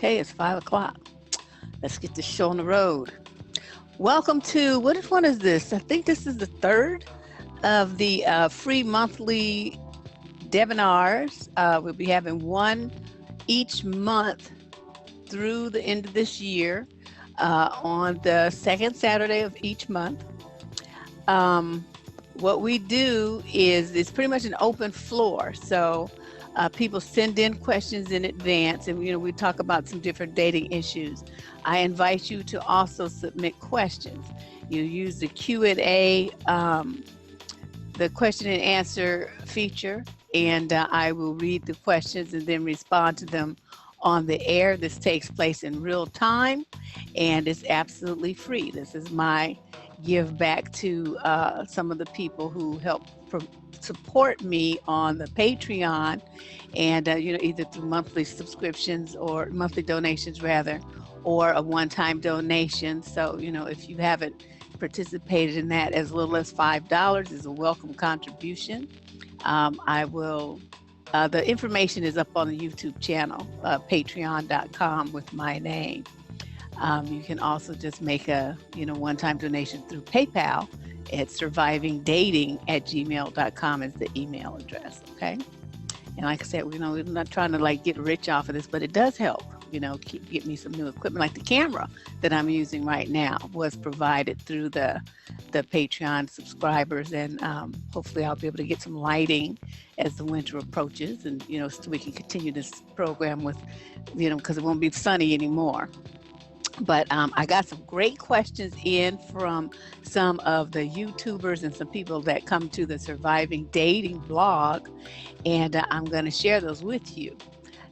Okay, it's 5 o'clock. Let's get this show on the road. Welcome to, which one is this? I think this is the third of the free monthly Debinars. We'll be having one each month through the end of this year on the second Saturday of each month. What we do is it's pretty much an open floor. So people send in questions in advance, and we talk about some different dating issues. I invite you to also submit questions. You use the Q&A, the question and answer feature, and I will read the questions and then respond to them on the air. This takes place in real time, and it's absolutely free. This is my give back to some of the people who help support me on the Patreon, and either through monthly subscriptions or monthly donations rather, or a one-time donation. So if you haven't participated in that, as little as $5 is a welcome contribution. I will the information is up on the YouTube channel, patreon.com with my name. You can also just make a one-time donation through PayPal at survivingdating@gmail.com is the email address. Okay, and like I said, we're not trying to get rich off of this, but it does help. Get me some new equipment. Like the camera that I'm using right now was provided through the Patreon subscribers, and hopefully I'll be able to get some lighting as the winter approaches, and so we can continue this program with, because it won't be sunny anymore. But I got some great questions in from some of the YouTubers and some people that come to the Surviving Dating blog, and I'm going to share those with you.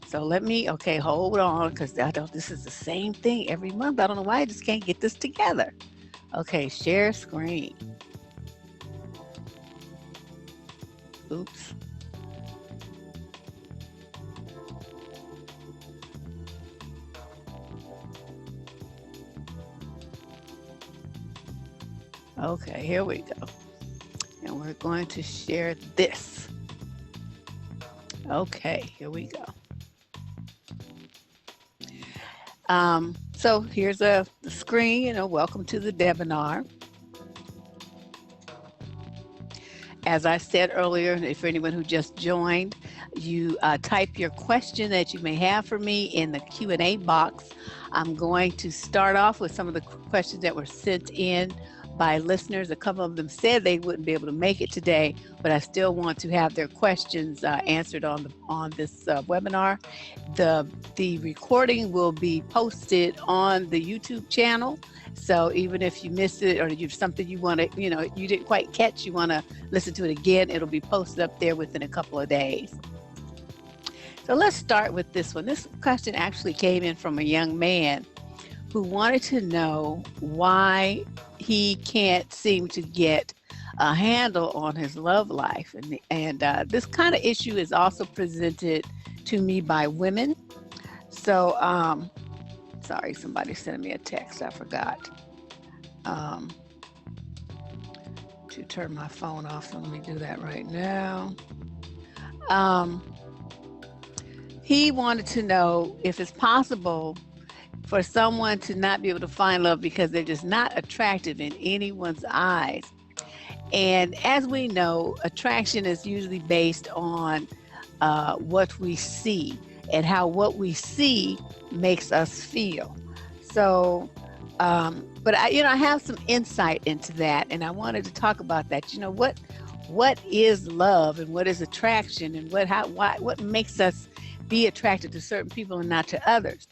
So hold on, because this is the same thing every month. I don't know why I just can't get this together. Okay, share screen. Oops. Okay, here we go. And we're going to share this. Okay, here we go. So here's the screen, welcome to the Debinar. As I said earlier, if for anyone who just joined, you type your question that you may have for me in the Q&A box. I'm going to start off with some of the questions that were sent in by listeners. A couple of them said they wouldn't be able to make it today, but I still want to have their questions answered on this webinar. The recording will be posted on the YouTube channel. So even if you missed it, or you've something you want to, you didn't quite catch, you want to listen to it again, it'll be posted up there within a couple of days. So let's start with this one. This question actually came in from a young man who wanted to know why he can't seem to get a handle on his love life. And this kind of issue is also presented to me by women. So, sorry, somebody sent me a text. I forgot to turn my phone off. So let me do that right now. He wanted to know if it's possible for someone to not be able to find love because they're just not attractive in anyone's eyes. And as we know, attraction is usually based on what we see and how what we see makes us feel. So, but I have some insight into that, and I wanted to talk about that. What is love and what is attraction, and what makes us be attracted to certain people and not to others.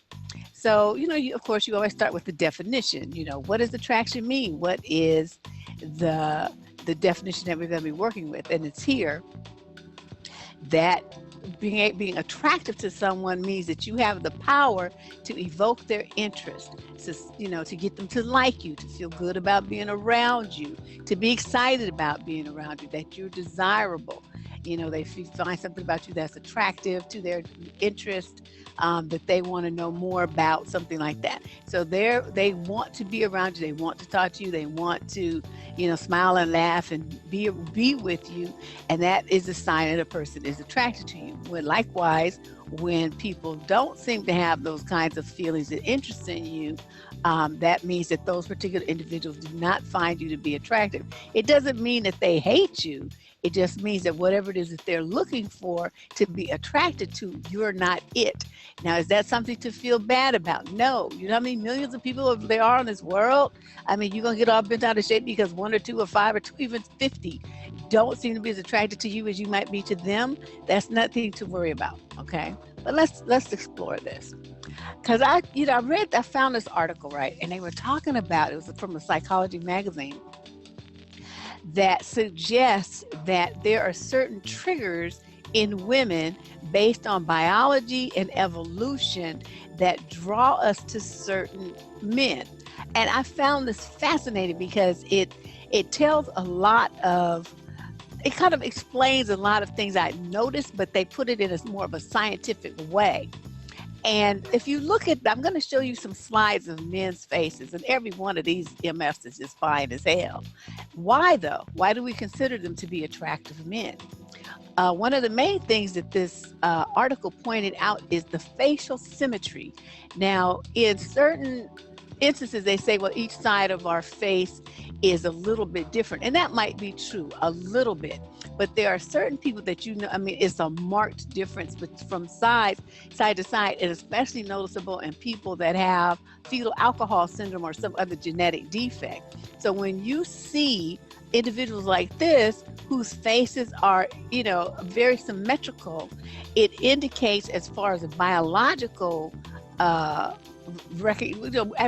So, of course, you always start with the definition. What does attraction mean? What is the definition that we're going to be working with? And it's here that being attractive to someone means that you have the power to evoke their interest, to get them to like you, to feel good about being around you, to be excited about being around you, that you're desirable. They find something about you that's attractive to their interest, that they want to know more about, something like that. So they want to be around you. They want to talk to you. They want to, smile and laugh and be with you. And that is a sign that a person is attracted to you. Likewise, When people don't seem to have those kinds of feelings and interest in you, that means that those particular individuals do not find you to be attractive. It doesn't mean that they hate you. It just means that whatever it is that they're looking for to be attracted to, you're not it. Now, is that something to feel bad about? No. You know how many millions of people there are in this world? I mean, you're going to get all bent out of shape because 1 or 2 or 5 or 2, even 50 don't seem to be as attracted to you as you might be to them. That's nothing to worry about, okay? But let's explore this. Because I found this article, right? And they were talking about, it was from a psychology magazine, that suggests that there are certain triggers in women based on biology and evolution that draw us to certain men. And I found this fascinating because it tells a lot of, it kind of explains a lot of things I noticed, but they put it in as more of a scientific way. And if you look at, I'm going to show you some slides of men's faces, and every one of these MFs is just fine as hell. Why though? Why do we consider them to be attractive men? One of the main things that this article pointed out is the facial symmetry. Now, in certain instances, they say, well, each side of our face is a little bit different. And that might be true, a little bit. But there are certain people that it's a marked difference from side to side, and especially noticeable in people that have fetal alcohol syndrome or some other genetic defect. So when you see individuals like this, whose faces are, very symmetrical, it indicates, as far as a biological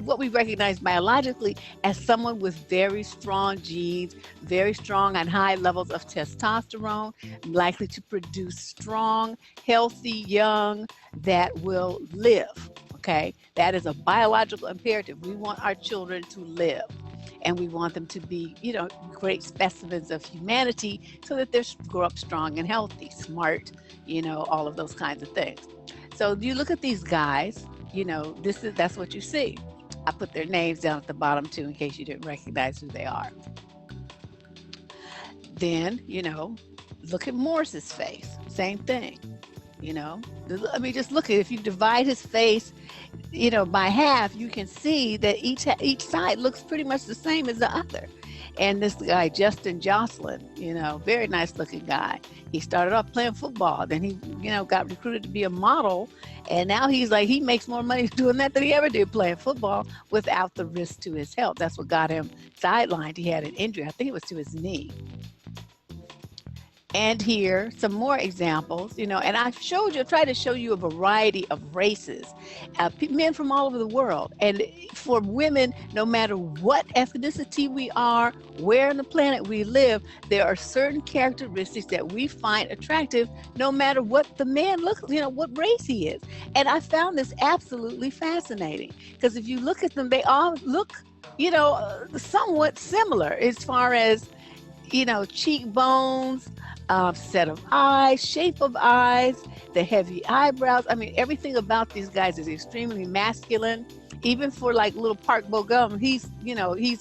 what we recognize biologically as someone with very strong genes, very strong and high levels of testosterone, likely to produce strong, healthy young that will live. Okay, that is a biological imperative. We want our children to live, and we want them to be, great specimens of humanity, so that they grow up strong and healthy, smart, all of those kinds of things. So you look at these guys, that's what you see. I put their names down at the bottom too, in case you didn't recognize who they are. Then, look at Morris's face, same thing. Just look at it. If you divide his face, by half, you can see that each side looks pretty much the same as the other. And this guy, Justin Jocelyn, very nice looking guy. He started off playing football. Then he, got recruited to be a model. And now he makes more money doing that than he ever did playing football without the risk to his health. That's what got him sidelined. He had an injury. I think it was to his knee. And here, some more examples, and I tried to show you a variety of races, men from all over the world. And for women, no matter what ethnicity we are, where on the planet we live, there are certain characteristics that we find attractive, no matter what the man looks, what race he is. And I found this absolutely fascinating, because if you look at them, they all look, somewhat similar as far as, cheekbones, set of eyes, shape of eyes, the heavy eyebrows. I mean, everything about these guys is extremely masculine. Even for like little Park Bo-gum, he's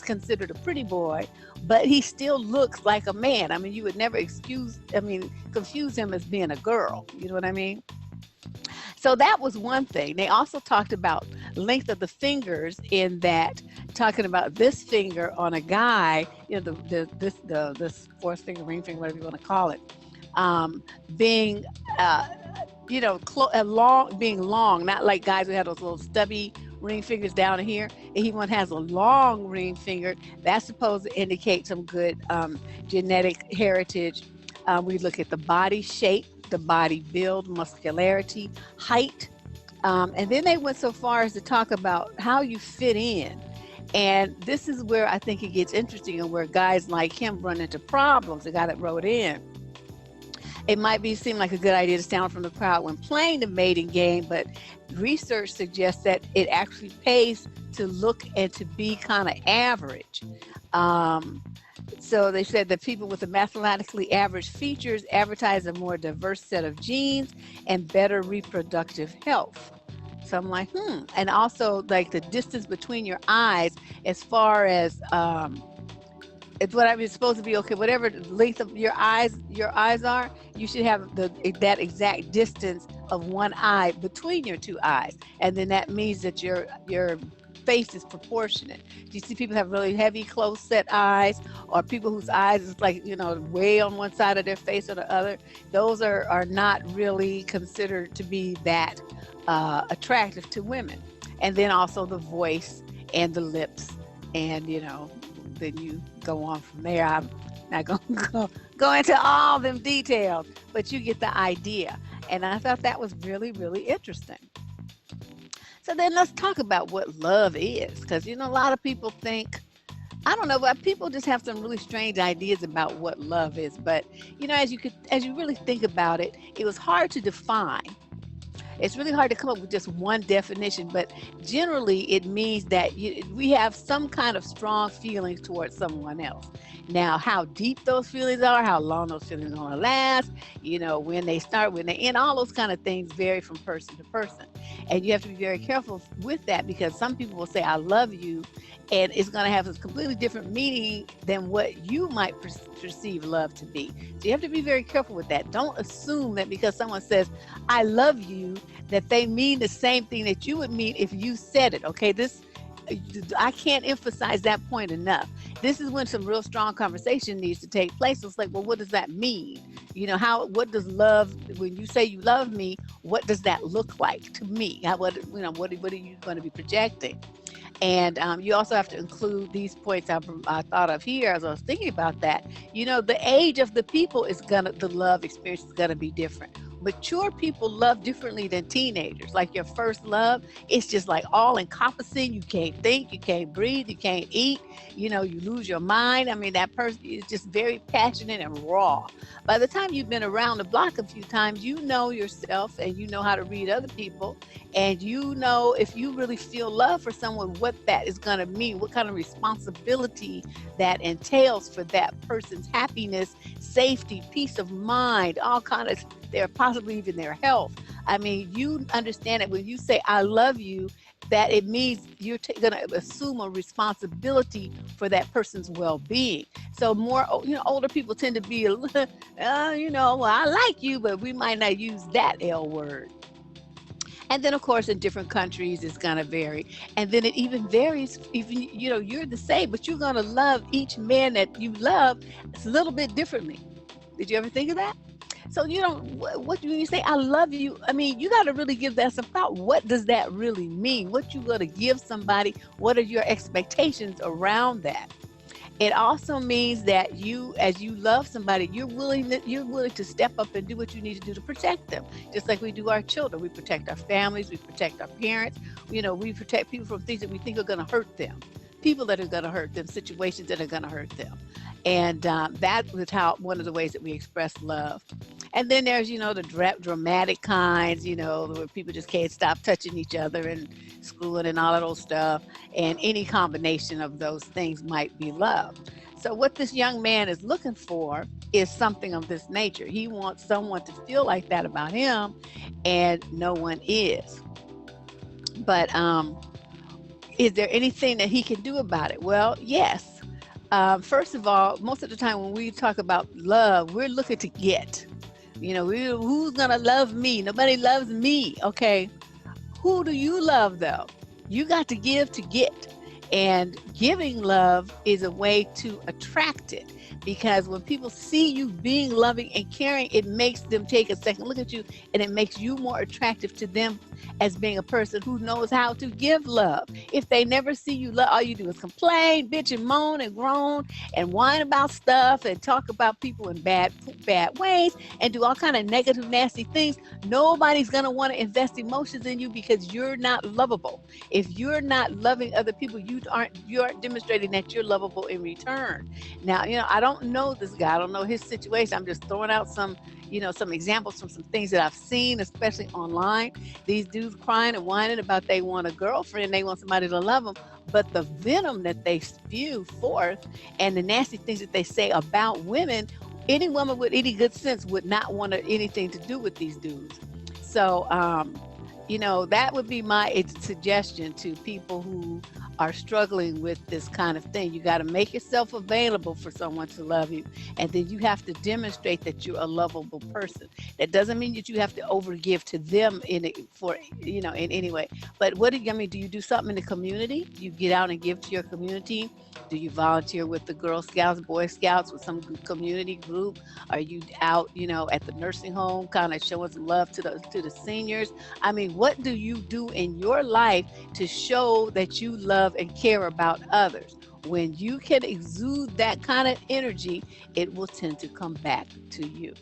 considered a pretty boy, but he still looks like a man. I mean, you would never confuse him as being a girl. You know what I mean? So that was one thing. They also talked about length of the fingers, in that, talking about this finger on a guy, this fourth finger, ring finger, whatever you want to call it, being, being long, not like guys who have those little stubby ring fingers down here. If one has a long ring finger, that's supposed to indicate some good genetic heritage. We look at the body shape, the body build, muscularity, height. And then they went so far as to talk about how you fit in. And this is where I think it gets interesting, and where guys like him run into problems, the guy that wrote in. It might seem like a good idea to stand from the crowd when playing the mating game, but research suggests that it actually pays to look and to be kind of average. So they said that people with the mathematically average features advertise a more diverse set of genes and better reproductive health. So I'm like, And also, like, the distance between your eyes, as far as it's what I'm supposed to be, okay, whatever length of your eyes are, you should have that exact distance of one eye between your two eyes. And then that means that your face is proportionate. Do you see people have really heavy, close set eyes, or people whose eyes is like, way on one side of their face or the other? Those are not really considered to be that attractive to women. And then also the voice and the lips, and then you go on from there. I'm not going to go into all them details, but you get the idea. And I thought that was really, really interesting. So then let's talk about what love is, because a lot of people think, I don't know, but people just have some really strange ideas about what love is. But as you really think about it, it was hard to define. It's really hard to come up with just one definition, but generally it means that we have some kind of strong feelings towards someone else. Now, how deep those feelings are, how long those feelings are going to last, when they start, when they end, all those kind of things vary from person to person. And you have to be very careful with that, because some people will say, I love you, and it's going to have a completely different meaning than what you might perceive love to be. So you have to be very careful with that. Don't assume that because someone says, I love you, that they mean the same thing that you would mean if you said it. Okay, I can't emphasize that point enough. This is when some real strong conversation needs to take place. It's like, well, what does that mean? What does love, when you say you love me, what does that look like to me? What are you going to be projecting? And you also have to include these points I thought of here as I was thinking about that. The age of the people the love experience is gonna be different. Mature people love differently than teenagers. Like your first love, it's just like all encompassing. You can't think, you can't breathe, you can't eat, you lose your mind. I mean, that person is just very passionate and raw. By the time you've been around the block a few times, you know yourself and you know how to read other people. And if you really feel love for someone, what that is going to mean, what kind of responsibility that entails for that person's happiness, safety, peace of mind, all kind of, possibly even their health. I mean, you understand that when you say, I love you, that it means you're going to assume a responsibility for that person's well-being. So more, older people tend to be a little, well, I like you, but we might not use that L word. And then, of course, in different countries, it's going to vary. And then it even varies, even, you're the same, but you're going to love each man that you love a little bit differently. Did you ever think of that? So, when you say, I love you, I mean, you got to really give that some thought. What does that really mean? What you going to give somebody? What are your expectations around that? It also means that as you love somebody, you're willing to step up and do what you need to do to protect them. Just like we do our children. We protect our families, we protect our parents, we protect people from things that we think are going to hurt them. People that are going to hurt them, situations that are going to hurt them. And that is one of the ways that we express love. And then there's, the dramatic kinds, where people just can't stop touching each other and screwing and all of those stuff. And any combination of those things might be love. So what this young man is looking for is something of this nature. He wants someone to feel like that about him, and no one is. But is there anything that he can do about it? Well, yes. First of all, most of the time when we talk about love, we're looking to get. Who's going to love me? Nobody loves me. Okay. Who do you love, though? You got to give to get. And giving love is a way to attract it. Because when people see you being loving and caring, it makes them take a second look at you, and it makes you more attractive to them as being a person who knows how to give love. If they never see you love, all you do is complain, bitch, and moan and groan and whine about stuff and talk about people in bad ways and do all kind of negative, nasty things. Nobody's going to want to invest emotions in you because you're not lovable. If you're not loving other people, you aren't demonstrating that you're lovable in return. Now, I don't know this guy. I don't know his situation. I'm just throwing out some examples from some things that I've seen, especially online. These dudes crying and whining about they want a girlfriend, they want somebody to love them, but the venom that they spew forth and the nasty things that they say about women, any woman with any good sense would not want anything to do with these dudes. So, that would be my suggestion to people who are struggling with this kind of thing. You got to make yourself available for someone to love you. And then you have to demonstrate that you're a lovable person. That doesn't mean that you have to overgive to them in any way. But do you do something in the community? Do you get out and give to your community? Do you volunteer with the Girl Scouts, Boy Scouts, with some community group? Are you out, at the nursing home, kind of showing some love to the seniors? I mean, what do you do in your life to show that you love and care about others? When you can exude that kind of energy, it will tend to come back to you.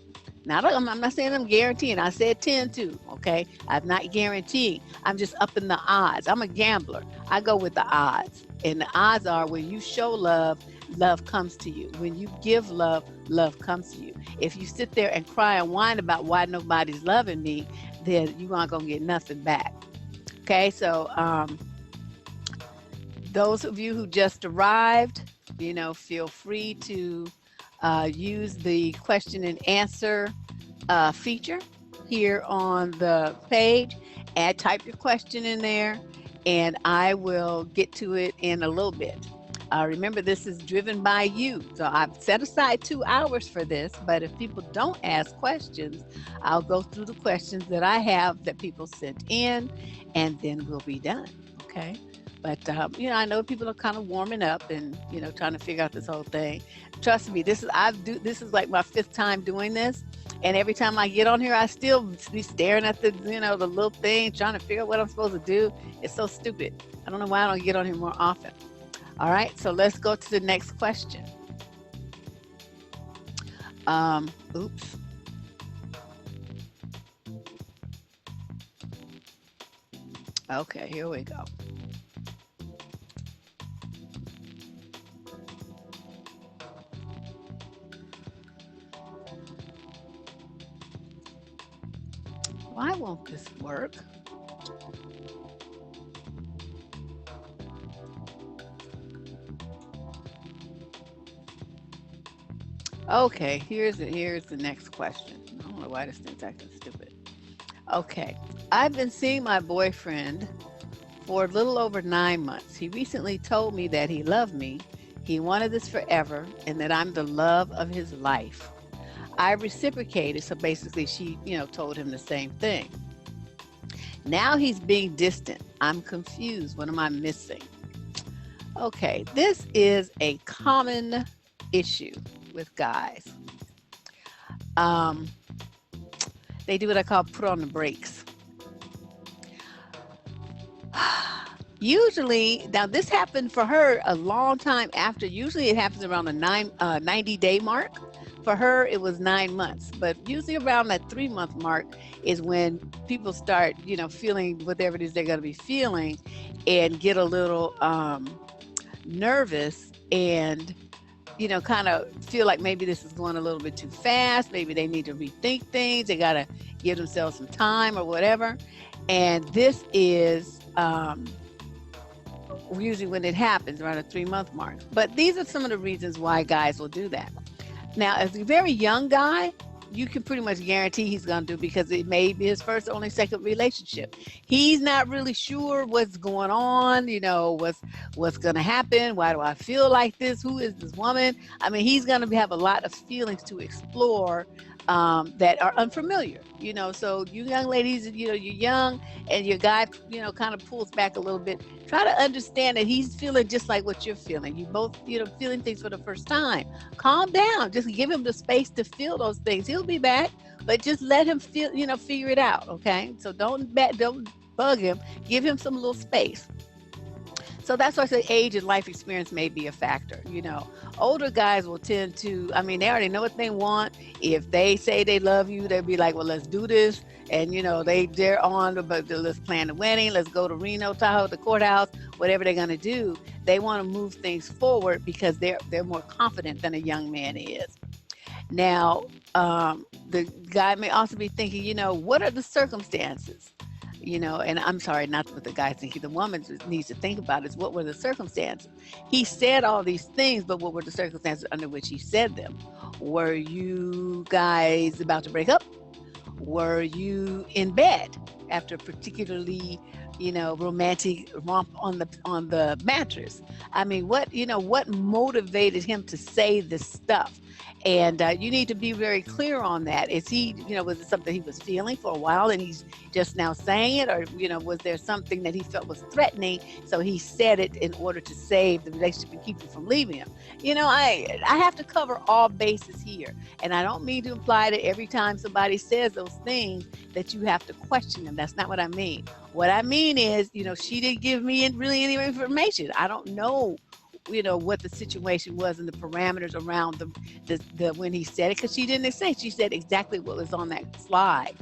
Now, I'm not saying I'm guaranteeing. I said tend to, okay? I'm not guaranteeing. I'm just upping the odds. I'm a gambler. I go with the odds. And the odds are when you show love, love comes to you. When you give love, love comes to you. If you sit there and cry and whine about why nobody's loving me, then you aren't going to get nothing back. Okay, so those of you who just arrived, feel free to use the question and answer feature here on the page, and type your question in there, and I will get to it in a little bit. Remember, this is driven by you. So I've set aside 2 hours for this, but if people don't ask questions, I'll go through the questions that I have that people sent in, and then we'll be done, okay? But, I know people are kind of warming up and, trying to figure out this whole thing. Trust me, this is like my 5th time doing this. And every time I get on here, I still be staring at the little thing, trying to figure out what I'm supposed to do. It's so stupid. I don't know why I don't get on here more often. All right, so let's go to the next question. Oops. Okay, here we go. Why won't this work? Okay, here's the next question. I don't know why this thing's acting stupid. Okay, I've been seeing my boyfriend for a little over 9 months. He recently told me that he loved me, he wanted this forever, and that I'm the love of his life. I reciprocated, so basically she, told him the same thing. Now he's being distant. I'm confused. What am I missing? Okay, this is a common issue with guys. They do what I call put on the brakes. Usually, now this happened for her a long time after. Usually it happens around the 90-day mark. For her, it was 9 months, but usually around that 3-month mark is when people start, feeling whatever it is they're going to be feeling, and get a little nervous, and kind of feel like maybe this is going a little bit too fast. Maybe they need to rethink things. They got to give themselves some time or whatever. And this is usually when it happens around a 3-month mark. But these are some of the reasons why guys will do that. Now, as a very young guy, you can pretty much guarantee he's going to do, because it may be his first or only second relationship. He's not really sure what's going on, what's going to happen. Why do I feel like this? Who is this woman? I mean, he's going to have a lot of feelings to explore that are unfamiliar, so you young ladies, you're young and your guy, kind of pulls back a little bit. Try to understand that he's feeling just like what you're feeling. You both, feeling things for the first time. Calm down. Just give him the space to feel those things. He'll be back, but just let him feel, figure it out. Okay. So don't bug him. Give him some little space. So that's why I say age and life experience may be a factor. Older guys will tend to, they already know what they want. If they say they love you, they'll be like, well, let's do this. And, they're on, but let's plan the wedding. Let's go to Reno, Tahoe, the courthouse, whatever they're going to do. They want to move things forward because they're more confident than a young man is. Now, the guy may also be thinking, what are the circumstances? And I'm sorry, not what the guy's thinking. The woman needs to think about is, what were the circumstances? He said all these things, but what were the circumstances under which he said them? Were you guys about to break up? Were you in bed after a particularly romantic romp on the mattress. I mean, what motivated him to say this stuff? And you need to be very clear on that. Is he, was it something he was feeling for a while and he's just now saying it, or was there something that he felt was threatening, so he said it in order to save the relationship and keep you from leaving him? I have to cover all bases here, and I don't mean to imply that every time somebody says those things that you have to question them. That's not what I mean. What I mean is, she didn't give me really any information. I don't know, what the situation was and the parameters around the when he said it, because she didn't say. She said exactly what was on that slide.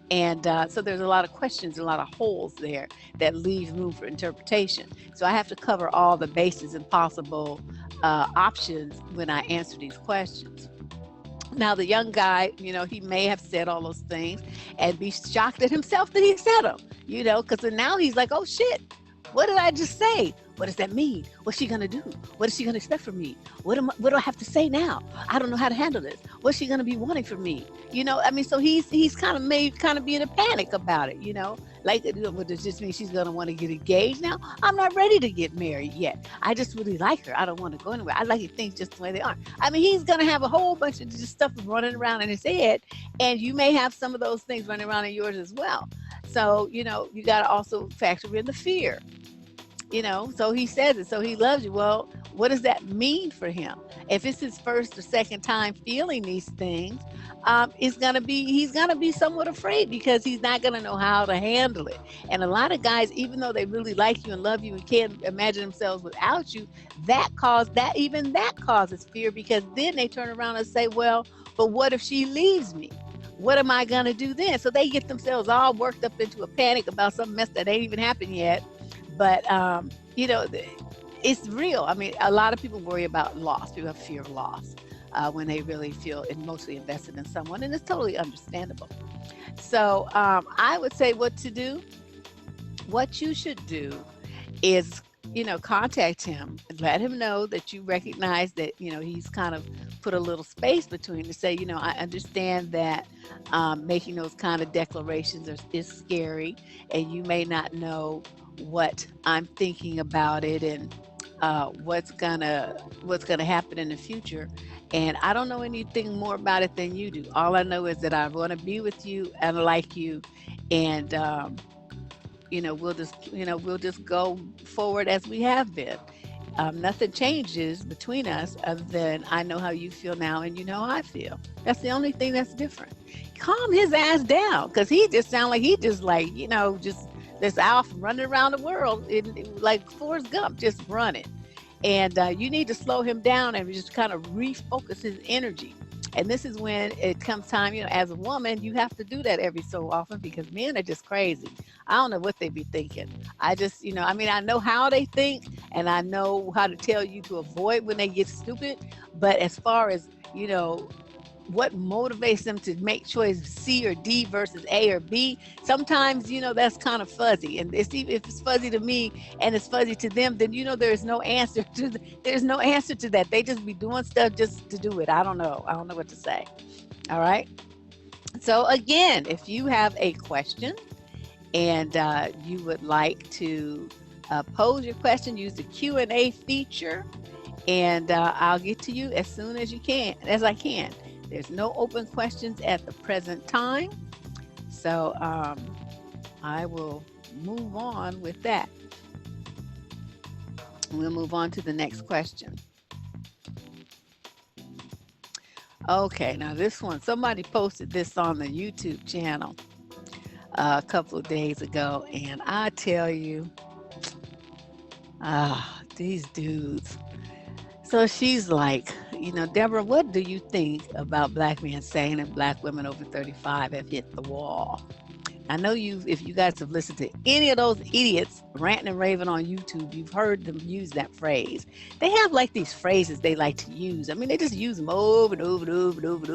And so there's a lot of questions, a lot of holes there that leave room for interpretation. So I have to cover all the bases and possible options when I answer these questions. Now, the young guy, he may have said all those things and be shocked at himself that he said them, because now he's like, oh shit, what did I just say? What does that mean? What's she gonna do? What is she gonna expect from me? What do I have to say now? I don't know how to handle this. What's she gonna be wanting from me? So he's kind of be in a panic about it, like, what does this mean? She's gonna want to get engaged now? I'm not ready to get married yet. I just really like her. I don't want to go anywhere. I like things just the way they are. I mean, he's gonna have a whole bunch of just stuff running around in his head, and you may have some of those things running around in yours as well. So, you got to also factor in the fear. So he says it, so he loves you. Well, what does that mean for him? If it's his first or second time feeling these things, he's gonna be somewhat afraid, because he's not gonna know how to handle it. And a lot of guys, even though they really like you and love you and can't imagine themselves without you, that causes fear, because then they turn around and say, well, but what if she leaves me? What am I gonna do then? So they get themselves all worked up into a panic about some mess that ain't even happened yet. But, it's real. I mean, a lot of people worry about loss. People have fear of loss when they really feel emotionally invested in someone, and it's totally understandable. So I would say what to do. What you should do is, contact him and let him know that you recognize that, he's kind of put a little space between to say, I understand that making those kind of declarations is scary, and you may not know what I'm thinking about it, and what's gonna happen in the future, and I don't know anything more about it than you do. All I know is that I want to be with you and like you, and we'll just go forward as we have been. Nothing changes between us other than I know how you feel now and you know how I feel. That's the only thing that's different. Calm his ass down, because he just sound like he just just this off running around the world like Forrest Gump, just running. And you need to slow him down and just kind of refocus his energy. And this is when it comes time, as a woman, you have to do that every so often, because men are just crazy. I don't know what they be thinking. I just, I know how they think, and I know how to tell you to avoid when they get stupid. But as far as, what motivates them to make choice C or D versus A or B, sometimes, that's kind of fuzzy. And if it's fuzzy to me and it's fuzzy to them, then, there's no answer to that. They just be doing stuff just to do it. I don't know what to say. All right. So again, if you have a question and you would like to pose your question, use the Q&A feature, and I'll get to you as soon as I can. There's no open questions at the present time, so I will move on with that. We'll move on to the next question. Okay, now this one, somebody posted this on the YouTube channel a couple of days ago, and I tell you, these dudes. So she's like, Deborah, what do you think about black men saying that black women over 35 have hit the wall? I know if you guys have listened to any of those idiots ranting and raving on YouTube, you've heard them use that phrase. They have like these phrases they like to use. I mean, they just use them over and over and over and over and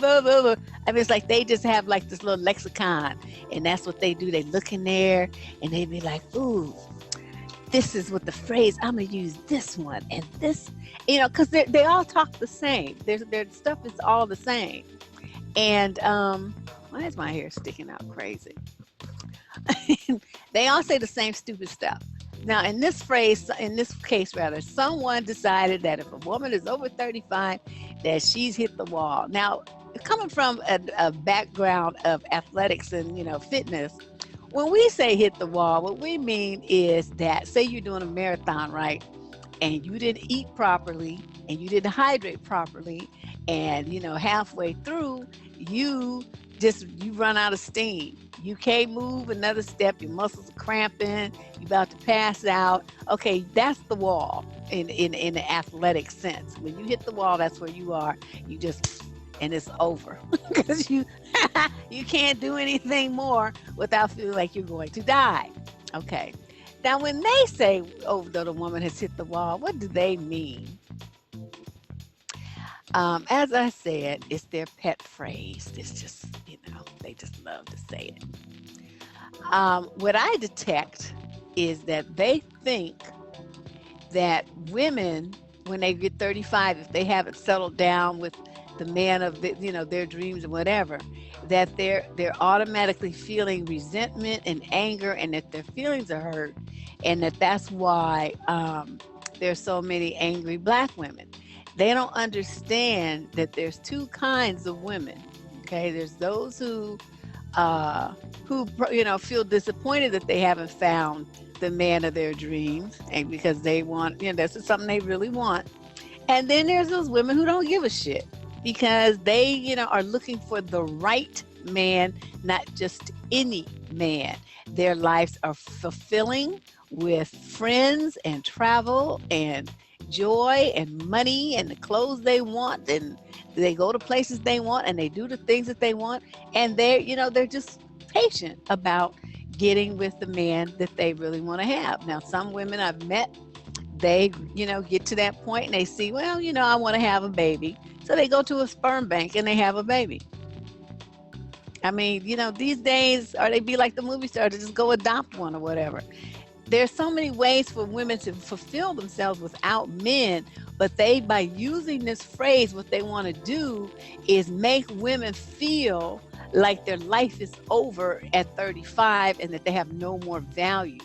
over. I mean, it's like they just have like this little lexicon, and that's what they do. They look in there and they be like, ooh, this is what the phrase, I'm going to use this one and this, because they all talk the same. Their stuff is all the same. And why is my hair sticking out crazy? They all say the same stupid stuff. Now, in this case, someone decided that if a woman is over 35, that she's hit the wall. Now, coming from a background of athletics and, fitness, when we say hit the wall, what we mean is that, say you're doing a marathon, right? And you didn't eat properly and you didn't hydrate properly. And, halfway through, you run out of steam. You can't move another step. Your muscles are cramping. You're about to pass out. Okay, that's the wall in the athletic sense. When you hit the wall, that's where you are. And it's over because you can't do anything more without feeling like you're going to die. Okay. Now, when they say, oh, that a woman has hit the wall, what do they mean? As I said, it's their pet phrase. It's just, they just love to say it. What I detect is that they think that women, when they get 35, if they haven't settled down with the man of their dreams and whatever, that they're automatically feeling resentment and anger, and that their feelings are hurt, and that's why there's so many angry Black women. They don't understand that there's two kinds of women. Okay, there's those who feel disappointed that they haven't found the man of their dreams, and because they want, that's something they really want. And then there's those women who don't give a shit because they, are looking for the right man, not just any man. Their lives are fulfilling with friends and travel and joy and money and the clothes they want, and they go to places they want and they do the things that they want, and they're just patient about getting with the man that they really want to have. Now, some women I've met, they get to that point and they see, well, I want to have a baby, so they go to a sperm bank and they have a baby. I mean, these days, or they be like the movie star to just go adopt one or whatever. There's so many ways for women to fulfill themselves without men, but by using this phrase, what they want to do is make women feel like their life is over at 35 and that they have no more value.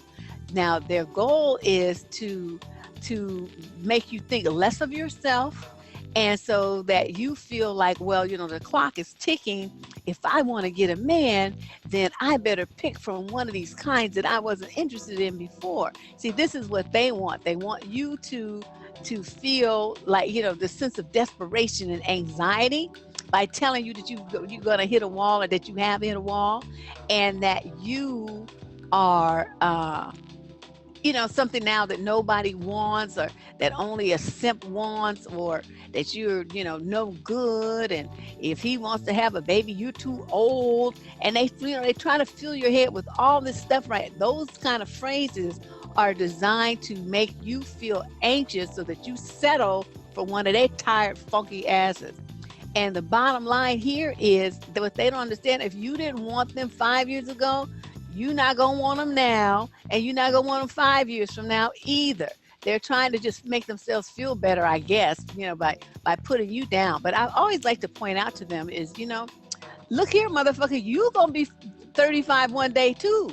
Now, their goal is to make you think less of yourself, and so that you feel like, well, the clock is ticking. If I want to get a man, then I better pick from one of these kinds that I wasn't interested in before. See, this is what they want. They want you to feel like, the sense of desperation and anxiety by telling you that you're going to hit a wall, or that you have hit a wall, and that you are something now that nobody wants, or that only a simp wants, or that you're, no good. And if he wants to have a baby, you're too old. And they try to fill your head with all this stuff, right? Those kind of phrases are designed to make you feel anxious so that you settle for one of their tired, funky asses. And the bottom line here is that what they don't understand, if you didn't want them 5 years ago, you're not going to want them now, and you're not going to want them 5 years from now either. They're trying to just make themselves feel better, I guess, by putting you down. But I always like to point out to them is, look here, motherfucker, you going to be 35 one day too.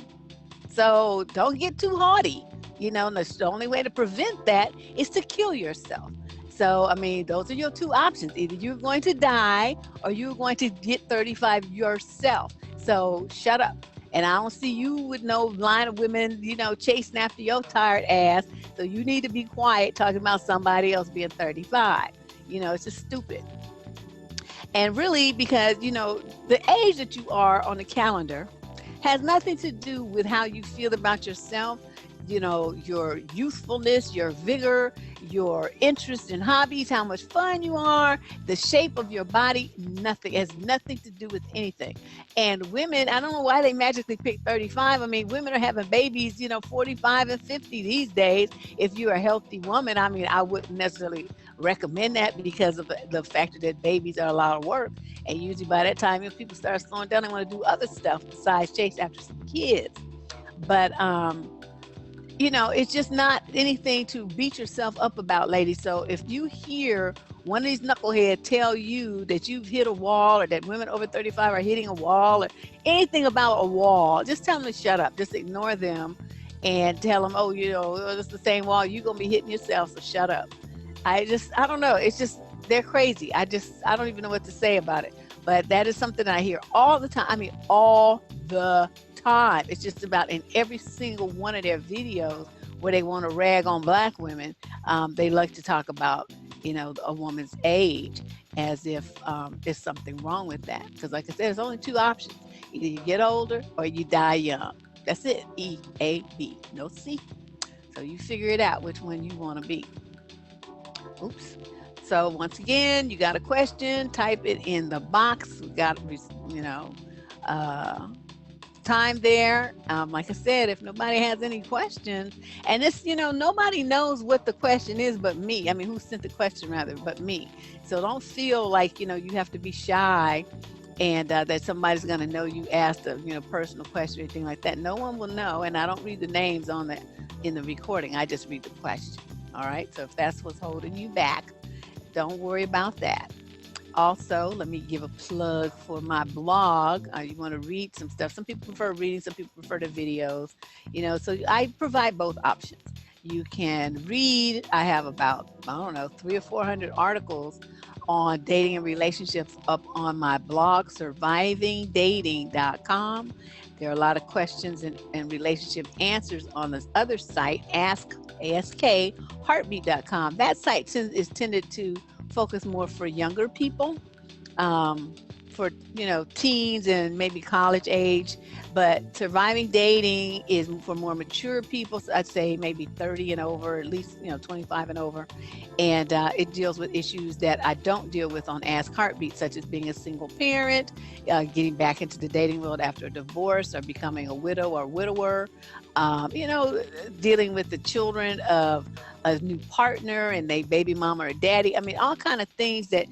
So don't get too haughty. The only way to prevent that is to kill yourself. So, I mean, those are your two options. Either you're going to die or you're going to get 35 yourself. So shut up. And I don't see you with no line of women, chasing after your tired ass. So you need to be quiet talking about somebody else being 35. It's just stupid. And really, because, the age that you are on the calendar has nothing to do with how you feel about yourself, your youthfulness, your vigor, your interest in hobbies, how much fun you are, the shape of your body. Nothing. It has nothing to do with anything. And women, I don't know why they magically pick 35. I mean, women are having babies, 45 and 50 these days. If you're a healthy woman, I mean, I wouldn't necessarily recommend that because of the factor that babies are a lot of work. And usually by that time, people start slowing down and want to do other stuff besides chase after some kids. But, it's just not anything to beat yourself up about, ladies. So if you hear one of these knuckleheads tell you that you've hit a wall, or that women over 35 are hitting a wall, or anything about a wall, just tell them to shut up. Just ignore them and tell them, oh, it's the same wall. You're going to be hitting yourself, so shut up. I don't know. It's just, they're crazy. I don't even know what to say about it. But that is something that I hear all the time. I mean, all the time. It's just about in every single one of their videos where they want to rag on Black women. They like to talk about, a woman's age as if there's something wrong with that. Because like I said, there's only two options. Either you get older or you die young. That's it. E-A-B. No C. So you figure it out which one you want to be. Oops. So once again, you got a question, type it in the box. We got, time there. Like I said, if nobody has any questions, and this, nobody knows what the question is but me. I mean, who sent the question rather, but me. So don't feel like, you have to be shy and that somebody's going to know you asked a, personal question or anything like that. No one will know. And I don't read the names in the recording. I just read the question. All right. So if that's what's holding you back, don't worry about that. Also, let me give a plug for my blog. You want to read some stuff. Some people prefer reading, some people prefer the videos, so I provide both options. You can read. I have about, 300 or 400 articles on dating and relationships up on my blog, survivingdating.com. There are a lot of questions and relationship answers on this other site, askheartbeat.com. That site is tended to focus more for younger people, for teens and maybe college age, but Surviving Dating is for more mature people. So I'd say maybe 30 and over, at least 25 and over, and it deals with issues that I don't deal with on Ask Heartbeat, such as being a single parent, getting back into the dating world after a divorce, or becoming a widow or widower, dealing with the children of a new partner and they baby mama or daddy. I mean, all kind of things that,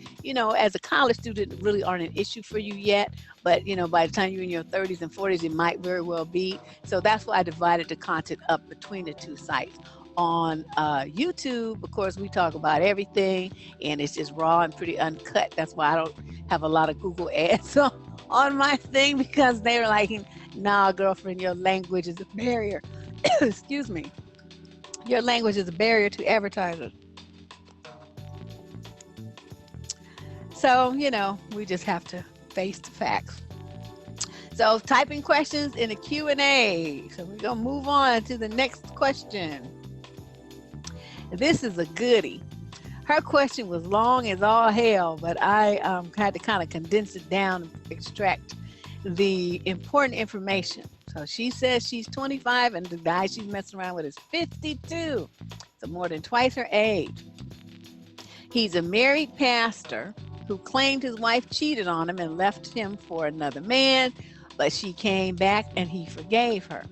as a college student really aren't an issue for you yet. But, by the time you're in your 30s and 40s, it might very well be. So that's why I divided the content up between the two sites. On YouTube, of course, we talk about everything and it's just raw and pretty uncut. That's why I don't have a lot of Google ads on my thing, because they're like, nah, girlfriend, your language is a barrier. Excuse me. Your language is a barrier to advertisers. So, we just have to face the facts. So typing questions in the Q&A. So we're going to move on to the next question. This is a goodie. Her question was long as all hell, but I had to kind of condense it down and extract the important information. So she says she's 25 and the guy she's messing around with is 52. So more than twice her age. He's a married pastor who claimed his wife cheated on him and left him for another man, but she came back and he forgave her.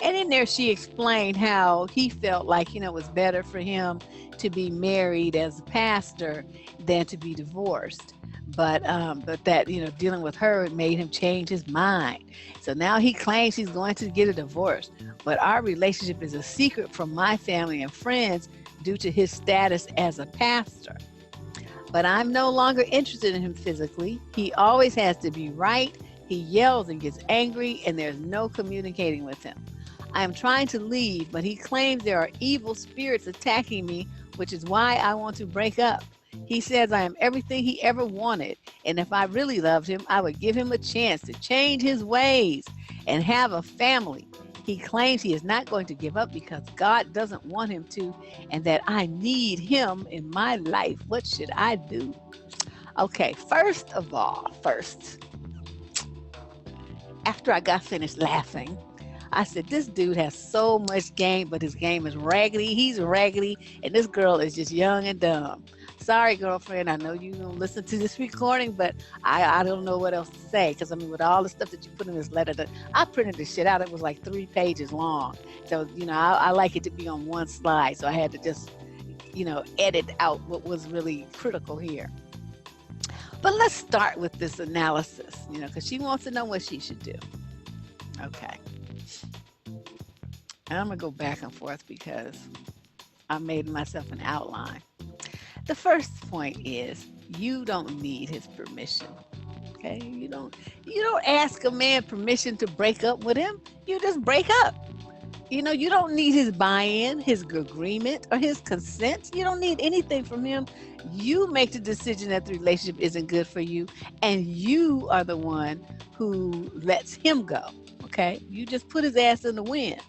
And in there she explained how he felt like, it was better for him to be married as a pastor than to be divorced. But that, dealing with her, it made him change his mind. So now he claims he's going to get a divorce. But our relationship is a secret from my family and friends due to his status as a pastor. But I'm no longer interested in him physically. He always has to be right. He yells and gets angry, and there's no communicating with him. I am trying to leave, but he claims there are evil spirits attacking me, which is why I want to break up. He says I am everything he ever wanted, and if I really loved him, I would give him a chance to change his ways and have a family. He claims he is not going to give up because God doesn't want him to, and that I need him in my life. What should I do? Okay, first, after I got finished laughing, I said, this dude has so much game, but his game is raggedy. He's raggedy, and this girl is just young and dumb. Sorry, girlfriend. I know you don't listen to this recording, but I don't know what else to say. Because, with all the stuff that you put in this letter, I printed this shit out. It was like 3 pages long. So, I like it to be on one slide. So I had to just, edit out what was really critical here. But let's start with this analysis, because she wants to know what she should do. Okay. And I'm going to go back and forth because I made myself an outline. The first point is you don't need his permission. Okay, you don't ask a man permission to break up with him. You just break up. You don't need his buy-in, his agreement, or his consent. You don't need anything from him. You make the decision that the relationship isn't good for you, and you are the one who lets him go. Okay, you just put his ass in the wind.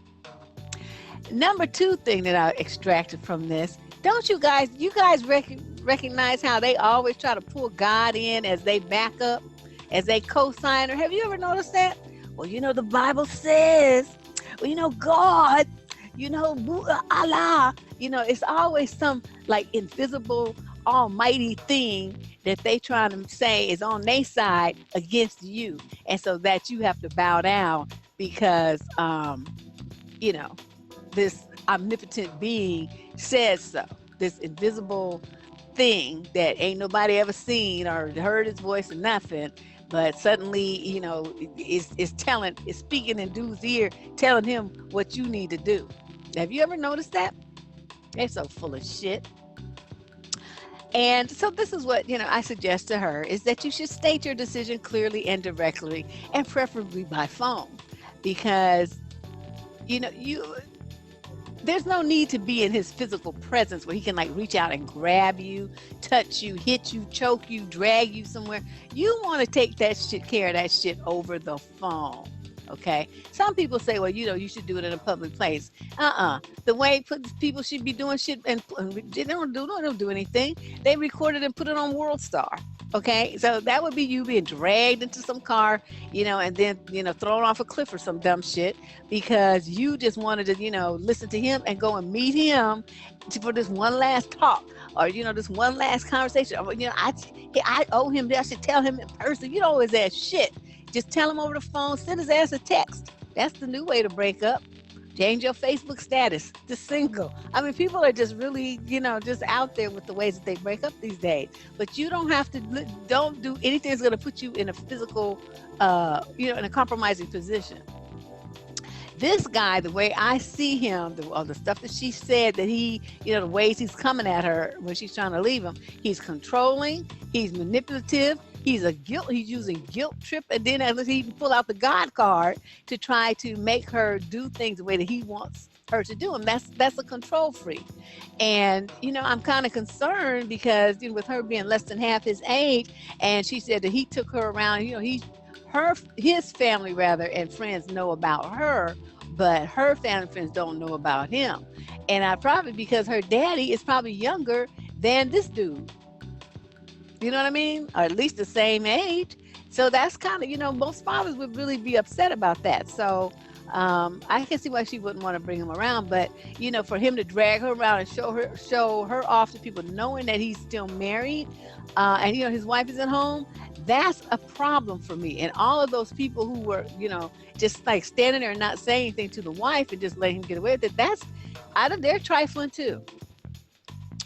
Number two thing that I extracted from this, don't you guys recognize how they always try to pull God in as they back up, as they co-signer? Have you ever noticed that? Well, the Bible says, well, God, Allah, it's always some like invisible almighty thing that they trying to say is on their side against you. And so that you have to bow down because, this omnipotent being says so. This invisible thing that ain't nobody ever seen or heard his voice or nothing, but suddenly, is speaking in dude's ear, telling him what you need to do. Have you ever noticed that? They're so full of shit. And so this is what, I suggest to her is that you should state your decision clearly and directly, and preferably by phone, because, there's no need to be in his physical presence where he can like reach out and grab you, touch you, hit you, choke you, drag you somewhere. You want to take care of that shit over the phone. Okay. Some people say, well, you should do it in a public place. The way people should be doing shit, and they don't do anything. They record it and put it on World Star. Okay, so that would be you being dragged into some car, and then, thrown off a cliff or some dumb shit because you just wanted to, listen to him and go and meet him for this one last talk or, this one last conversation. I owe him this. I should tell him in person. You don't always ask shit. Just tell him over the phone, send his ass a text. That's the new way to break up. Change your Facebook status to single. I mean, people are just really, just out there with the ways that they break up these days. But you don't have to, don't do anything that's going to put you in a physical, in a compromising position. This guy, the way I see him, the stuff that she said that he, the ways he's coming at her when she's trying to leave him, he's controlling, he's manipulative, he's using guilt trip, and then he even pull out the God card to try to make her do things the way that he wants her to do them. That's a control freak. And, I'm kind of concerned because, with her being less than half his age, and she said that he took her around, his family rather and friends know about her, but her family and friends don't know about him. And probably because her daddy is probably younger than this dude. You know what I mean? Or at least the same age. So that's kind of, most fathers would really be upset about that. So I can see why she wouldn't want to bring him around. But, for him to drag her around and show her off to people, knowing that he's still married and, his wife is at home, that's a problem for me. And all of those people who were, just like standing there and not saying anything to the wife and just letting him get away with it, they're trifling too.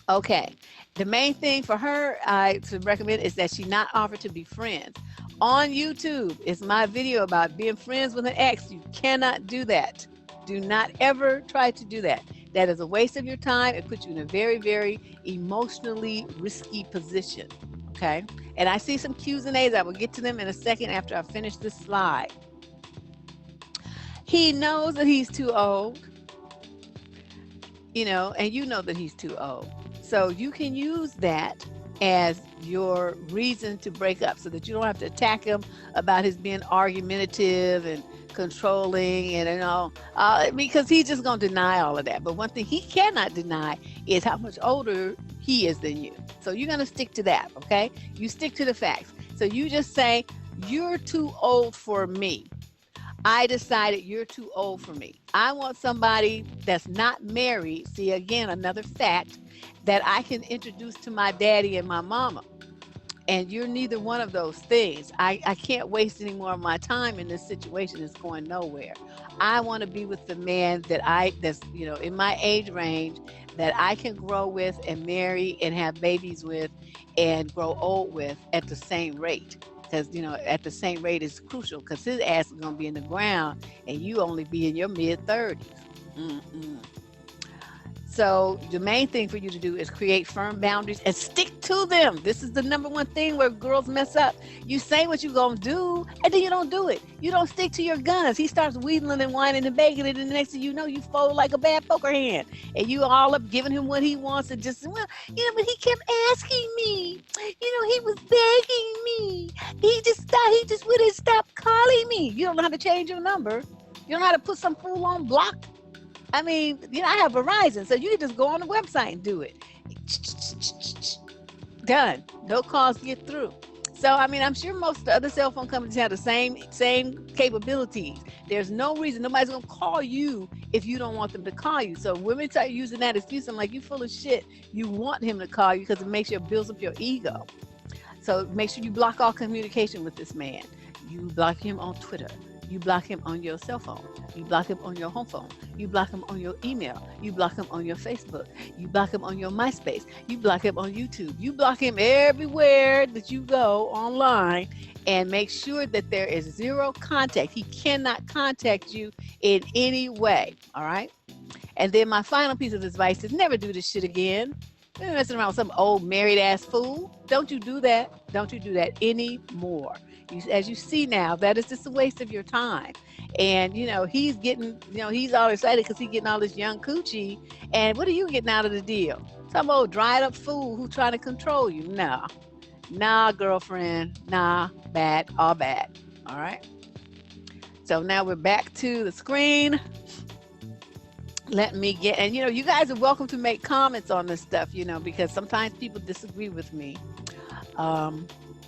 Okay. The main thing for her to recommend is that she not offer to be friends. On YouTube is my video about being friends with an ex. You cannot do that. Do not ever try to do that. That is a waste of your time. It puts you in a very, very emotionally risky position. Okay? And I see some Q's and A's. I will get to them in a second after I finish this slide. He knows that he's too old. And you know that he's too old. So you can use that as your reason to break up so that you don't have to attack him about his being argumentative and controlling and because he's just going to deny all of that. But one thing he cannot deny is how much older he is than you. So you're going to stick to that, okay? You stick to the facts. So you just say, you're too old for me. I decided you're too old for me. I want somebody that's not married. See, again, another fact that I can introduce to my daddy and my mama. And you're neither one of those things. I can't waste any more of my time in this situation. It's going nowhere. I want to be with the man that's in my age range that I can grow with and marry and have babies with and grow old with at the same rate. Because, at the same rate is crucial because his ass is going to be in the ground and you only be in your mid-30s. So the main thing for you to do is create firm boundaries and stick to them. This is the number one thing where girls mess up. You say what you're going to do, and then you don't do it. You don't stick to your guns. He starts wheedling and whining and begging, and the next thing you know, you fold like a bad poker hand. And you all up giving him what he wants and just, well, but he kept asking me. He was begging me. He just wouldn't stop calling me. You don't know how to change your number. You don't know how to put some fool on block. I mean, I have Verizon, so you can just go on the website and do it. Done. No calls get through. So, I mean, I'm sure most of the other cell phone companies have the same capabilities. There's no reason nobody's going to call you if you don't want them to call you. So women start using that excuse. I'm like, you full of shit. You want him to call you because it builds up your ego. So make sure you block all communication with this man. You block him on Twitter. You block him on your cell phone. You block him on your home phone. You block him on your email. You block him on your Facebook. You block him on your MySpace. You block him on YouTube. You block him everywhere that you go online, and make sure that there is zero contact. He cannot contact you in any way. All right. And then my final piece of advice is never do this shit again. You're messing around with some old married ass fool. Don't you do that. Don't you do that anymore. As you see now, that is just a waste of your time. And, he's getting, he's all excited because he's getting all this young coochie. And what are you getting out of the deal? Some old dried up fool who's trying to control you. Nah, girlfriend. Nah, bad, all bad. All right. So now we're back to the screen. Let me get, and you guys are welcome to make comments on this stuff, because sometimes people disagree with me.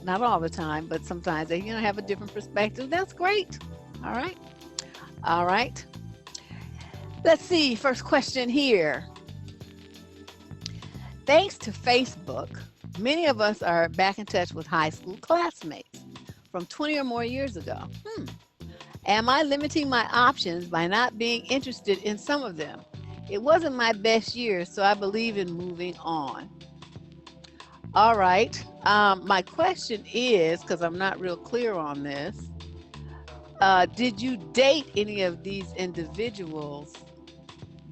Not all the time, but sometimes they, have a different perspective. That's great. All right. All right. Let's see. First question here. Thanks to Facebook, many of us are back in touch with high school classmates from 20 or more years ago. Am I limiting my options by not being interested in some of them? It wasn't my best year, so I believe in moving on. All right. My question is, because I'm not real clear on this, did you date any of these individuals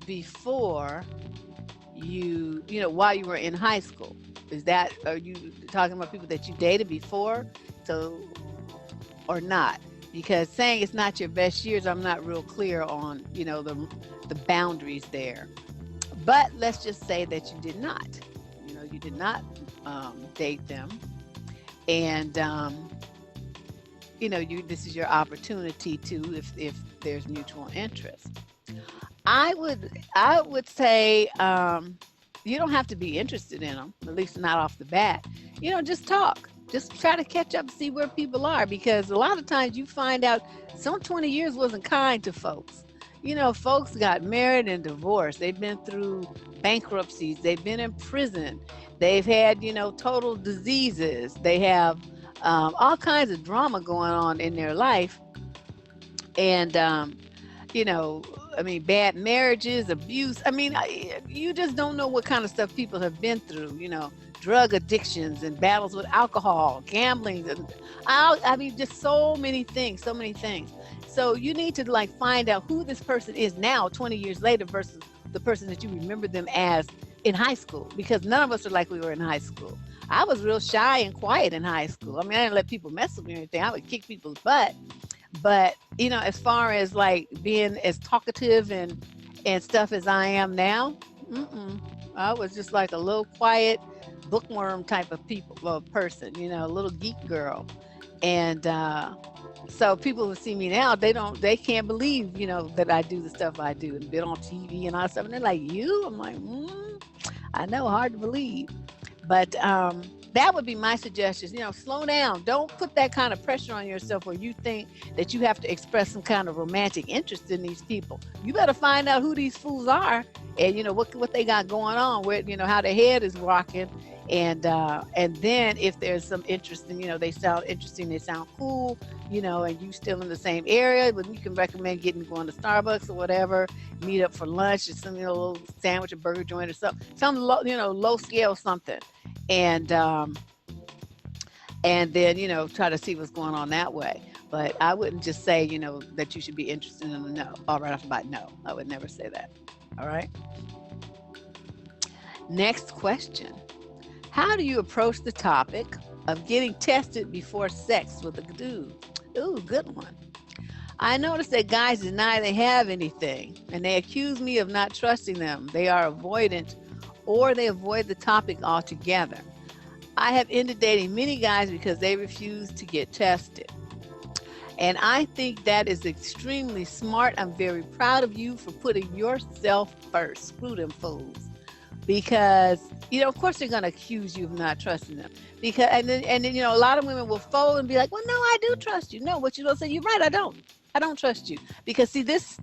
before while you were in high school? Are you talking about people that you dated before? Or not? Because saying it's not your best years, I'm not real clear on, the boundaries there. But let's just say that you did not. You did not date them, and this is your opportunity to, if there's mutual interest. I would say you don't have to be interested in them, at least not off the bat. Just talk. Just try to catch up, see where people are, because a lot of times you find out some 20 years wasn't kind to folks. Folks got married and divorced. They've been through bankruptcies. They've been in prison. They've had, total diseases. They have all kinds of drama going on in their life. And, bad marriages, abuse. You just don't know what kind of stuff people have been through, drug addictions and battles with alcohol, gambling, and just so many things. So you need to find out who this person is now, 20 years later, versus the person that you remember them as in high school, because none of us are like we were in high school. I was real shy and quiet in high school. I didn't let people mess with me or anything. I would kick people's butt. But, as far as being as talkative and stuff as I am now, I was just like a little quiet bookworm type of person, a little geek girl. And so people who see me now, they can't believe, that I do the stuff I do and been on TV and all that stuff. And they're like, you? I'm like, I know, hard to believe. But that would be my suggestion. Slow down. Don't put that kind of pressure on yourself where you think that you have to express some kind of romantic interest in these people. You better find out who these fools are and, what they got going on, where, how their head is rocking. And then if there's some interest in, they sound interesting, they sound cool, and you still in the same area, but you can recommend going to Starbucks or whatever, meet up for lunch or some, little sandwich or burger joint or something, some low, low scale something. And then, try to see what's going on that way. But I wouldn't just say, that you should be interested in a no, or right off the bat, no. I would never say that. All right. Next question. How do you approach the topic of getting tested before sex with a dude? Ooh, good one. I notice that guys deny they have anything and they accuse me of not trusting them. They are avoidant or they avoid the topic altogether. I have ended dating many guys because they refuse to get tested. And I think that is extremely smart. I'm very proud of you for putting yourself first. Screw them fools. Because, of course they're going to accuse you of not trusting them. Because, and then, a lot of women will fold and be like, well, no, I do trust you. No, what you don't say, you're right, I don't trust you. Because see, this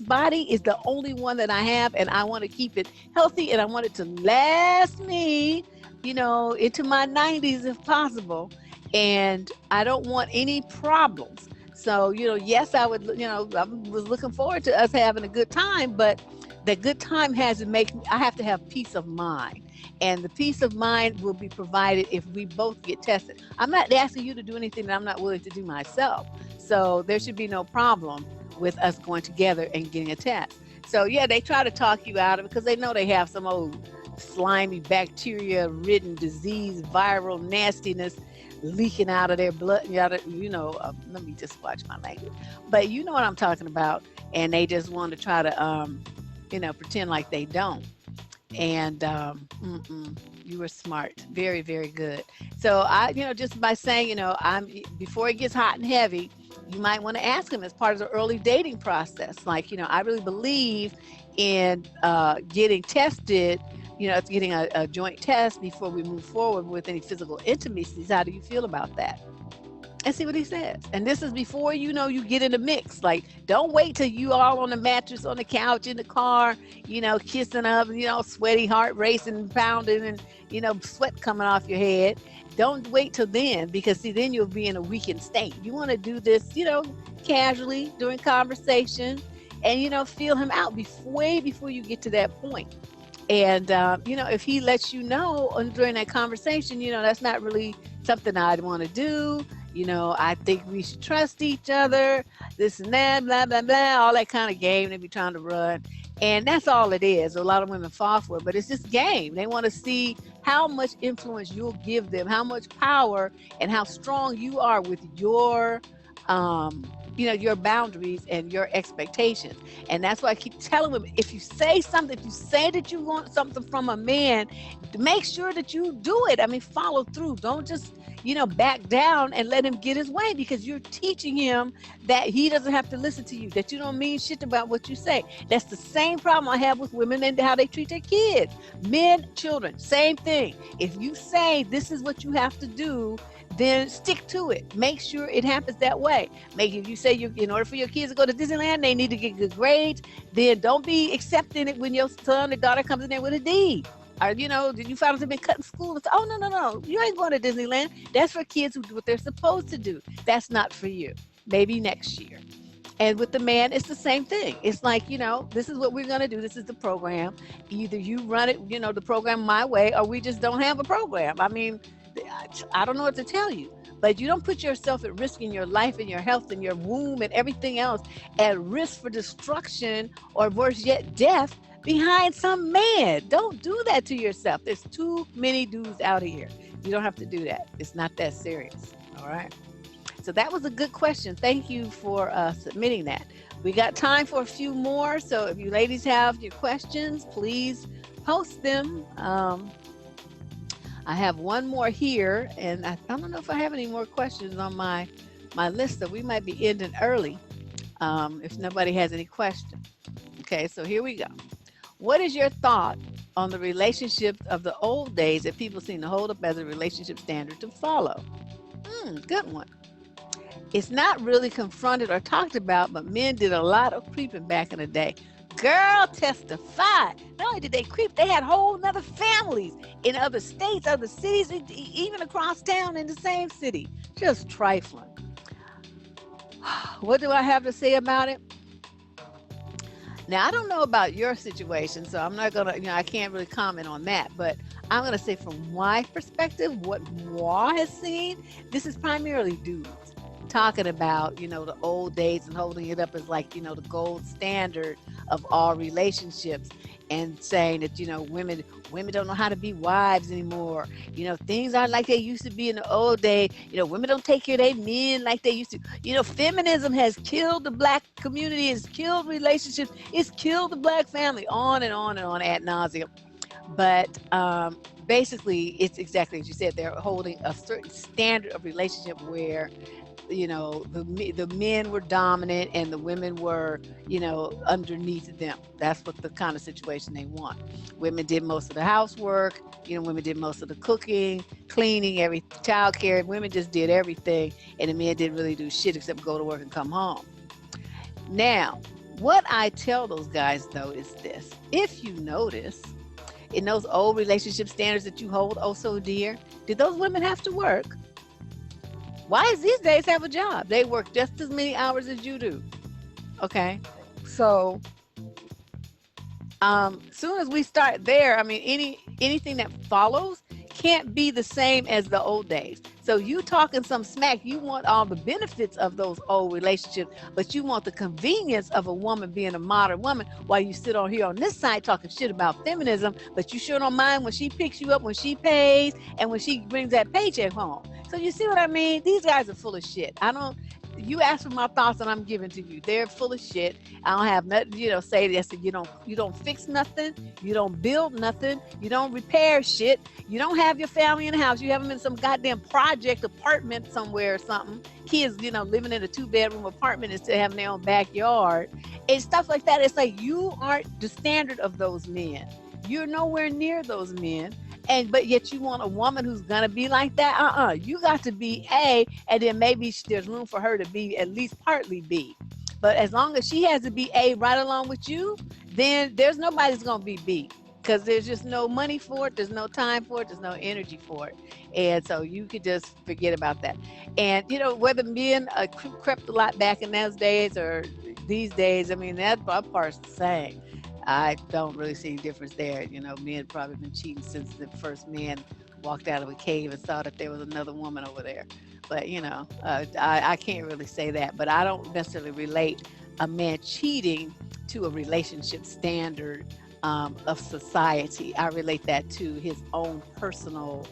body is the only one that I have, and I want to keep it healthy, and I want it to last me, into my 90s if possible. And I don't want any problems. So, yes, I would, I was looking forward to us having a good time, but the good time I have to have peace of mind. And the peace of mind will be provided if we both get tested. I'm not asking you to do anything that I'm not willing to do myself. So there should be no problem with us going together and getting a test. So yeah, they try to talk you out of it because they know they have some old slimy bacteria-ridden disease, viral nastiness leaking out of their blood. Let me just watch my language. But you know what I'm talking about. And they just want to try to, pretend like they don't. And you were smart. Very, very good. So just by saying, before it gets hot and heavy, you might want to ask him as part of the early dating process. Like, I really believe in getting tested, getting a joint test before we move forward with any physical intimacies. How do you feel about that? And see what he says. And this is before you get in the mix. Like, don't wait till you all on the mattress, on the couch, in the car, kissing up, sweaty, heart racing, pounding, and sweat coming off your head. Don't wait till then, because see, then you'll be in a weakened state. You want to do this, casually during conversation, and feel him out way before you get to that point. And if he lets you know during that conversation, that's not really something I'd want to do. I think we should trust each other, this and that, blah, blah, blah, all that kind of game they be trying to run. And that's all it is. A lot of women fall for it, but it's just game. They want to see how much influence you'll give them, how much power and how strong you are with your your boundaries and your expectations. And that's why I keep telling them, if you say something, if you say that you want something from a man, make sure that you do it. I mean, follow through. Don't just, back down and let him get his way, because you're teaching him that he doesn't have to listen to you, that you don't mean shit about what you say. That's the same problem I have with women and how they treat their kids. Men, children, same thing. If you say this is what you have to do, then stick to it. Make sure it happens that way. If you say in order for your kids to go to Disneyland, they need to get good grades, then don't be accepting it when your son or daughter comes in there with a D. Or, did you find them been cutting school? And say, oh, no, you ain't going to Disneyland. That's for kids who do what they're supposed to do. That's not for you. Maybe next year. And with the man, it's the same thing. It's like, this is what we're going to do. This is the program. Either you run it, the program my way, or we just don't have a program. I mean, I don't know what to tell you, but you don't put yourself at risk in your life and your health and your womb and everything else at risk for destruction, or worse yet, death behind some man. Don't do that to yourself. There's too many dudes out here. You don't have to do that. It's not that serious. All right. So that was a good question. Thank you for submitting that. We got time for a few more. So if you ladies have your questions, please post them. I have one more here, and I don't know if I have any more questions on my list, so we might be ending early if nobody has any questions. Okay, so here we go. What is your thought on the relationships of the old days that people seem to hold up as a relationship standard to follow? Good one. It's not really confronted or talked about, but men did a lot of creeping back in the day. Girl, testify. Not only did they creep, they had whole nother families in other states, other cities, even across town in the same city. Just trifling. What do I have to say about it? Now, I don't know about your situation, so I'm not going to, I can't really comment on that, but I'm going to say from my perspective, what moi has seen, this is primarily dudes talking about, the old days and holding it up as like, the gold standard of all relationships. and saying that, women don't know how to be wives anymore. Things aren't like they used to be in the old day. Women don't take care of their men like they used to. Feminism has killed the Black community, it's killed relationships, it's killed the Black family, on and on and on ad nauseum. But basically, it's exactly as you said. They're holding a certain standard of relationship where, the men were dominant and the women were, underneath them. That's what the kind of situation they want. Women did most of the housework. Women did most of the cooking, cleaning, every child care. Women just did everything, and the men didn't really do shit except go to work and come home. Now, what I tell those guys though is this: if you notice, in those old relationship standards that you hold oh so dear, did those women have to work? Wives these days have a job. They work just as many hours as you do. Okay. So soon as we start there, I mean, anything that follows can't be the same as the old days. So you talking some smack, you want all the benefits of those old relationships, but you want the convenience of a woman being a modern woman, while you sit on here on this side talking shit about feminism, but you sure don't mind when she picks you up, when she pays, and when she brings that paycheck home. So you see what I mean? These guys are full of shit. You ask for my thoughts and I'm giving to you. They're full of shit. I don't have nothing, say this. You don't fix nothing. You don't build nothing. You don't repair shit. You don't have your family in the house. You have them in some goddamn project apartment somewhere or something. Kids, living in a 2-bedroom apartment instead of having their own backyard and stuff like that. It's like, you aren't the standard of those men. You're nowhere near those men. But yet you want a woman who's gonna be like that? You got to be A, and then maybe there's room for her to be at least partly B. But as long as she has to be A right along with you, then there's nobody that's gonna be B, because there's just no money for it, there's no time for it, there's no energy for it. And so you could just forget about that. And whether men crept a lot back in those days or these days, I mean, that part's the same. I don't really see any difference there. Men probably been cheating since the first man walked out of a cave and saw that there was another woman over there. But, I can't really say that. But I don't necessarily relate a man cheating to a relationship standard of society. I relate that to his own personal,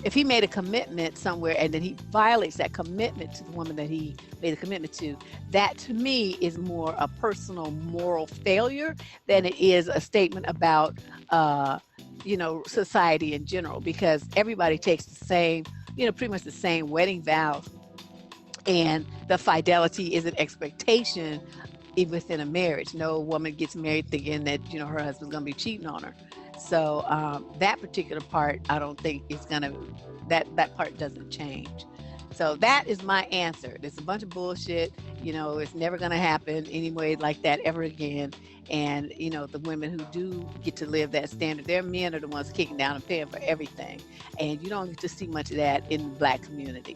if he made a commitment somewhere and then he violates that commitment to the woman that he made a commitment to, that to me is more a personal moral failure than it is a statement about, society in general, because everybody takes the same, pretty much the same wedding vows, and the fidelity is an expectation within a marriage. No woman gets married thinking that, her husband's going to be cheating on her. So that particular part, I don't think it's gonna, that part doesn't change. So that is my answer. It's a bunch of bullshit. It's never gonna happen anyway like that ever again. And the women who do get to live that standard, their men are the ones kicking down and paying for everything. And you don't get to see much of that in the Black community.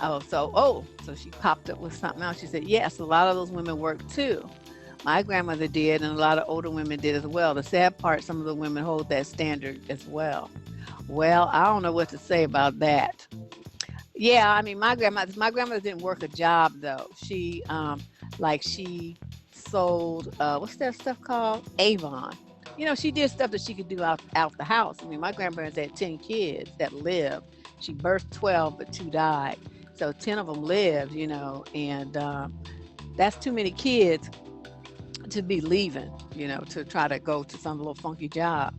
So she popped up with something else. She said, yes, a lot of those women work too. My grandmother did, and a lot of older women did as well. The sad part, some of the women hold that standard as well. Well, I don't know what to say about that. Yeah, I mean, my grandmother didn't work a job though. She, she sold, what's that stuff called? Avon. She did stuff that she could do out the house. I mean, my grandparents had 10 kids that lived. She birthed 12, but 2 died. So 10 of them lived, and that's too many kids to be leaving, to try to go to some little funky job.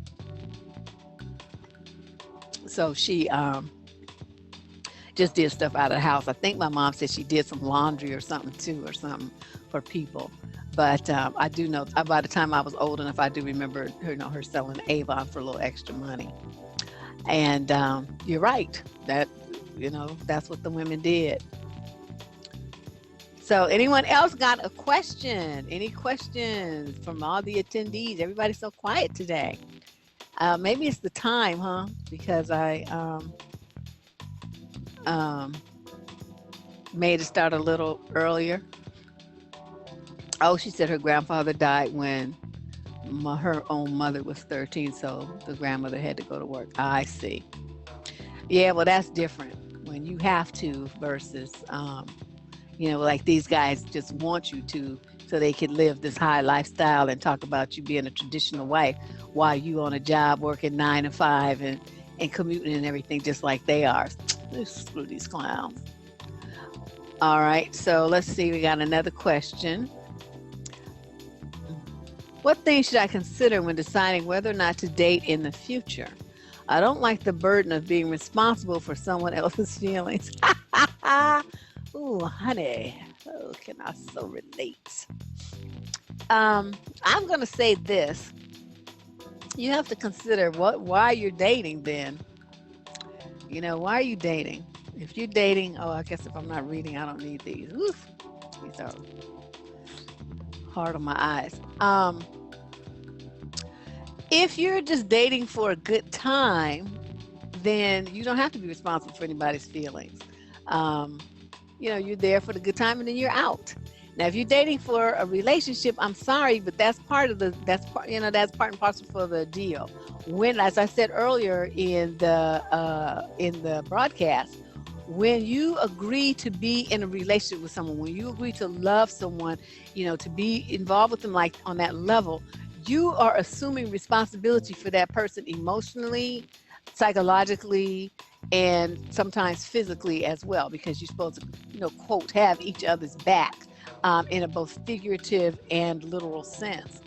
So she just did stuff out of the house. I think my mom said she did some laundry or something too, or something for people. But I do know, by the time I was old enough, I do remember her selling Avon for a little extra money. And you're right, that that's what the women did. So anyone else got a question? Any questions from all the attendees? Everybody's so quiet today. Maybe it's the time, huh? Because I made it start a little earlier. Oh, she said her grandfather died when her own mother was 13, so the grandmother had to go to work. I see. Yeah, well, that's different when you have to versus, like these guys just want you to so they could live this high lifestyle and talk about you being a traditional wife while you on a job working 9 to 5 and commuting and everything just like they are. Screw these clowns. All right, so let's see, we got another question. What things should I consider when deciding whether or not to date in the future? I don't like the burden of being responsible for someone else's feelings. Ooh, honey, oh, can I so relate? I'm going to say this. You have to consider why you're dating then. You know, why are you dating? If you're dating, oh, I guess if I'm not reading, I don't need these. Oof, these are hard on my eyes. If you're just dating for a good time, then you don't have to be responsible for anybody's feelings. You know, you're there for the good time and then you're out. Now, if you're dating for a relationship, I'm sorry, but that's part and parcel for the deal. When, as I said earlier in the broadcast, when you agree to be in a relationship with someone, when you agree to love someone, you know, to be involved with them like on that level, you are assuming responsibility for that person emotionally, psychologically, and sometimes physically as well, because you're supposed to, you know, quote, have each other's back in a both figurative and literal sense.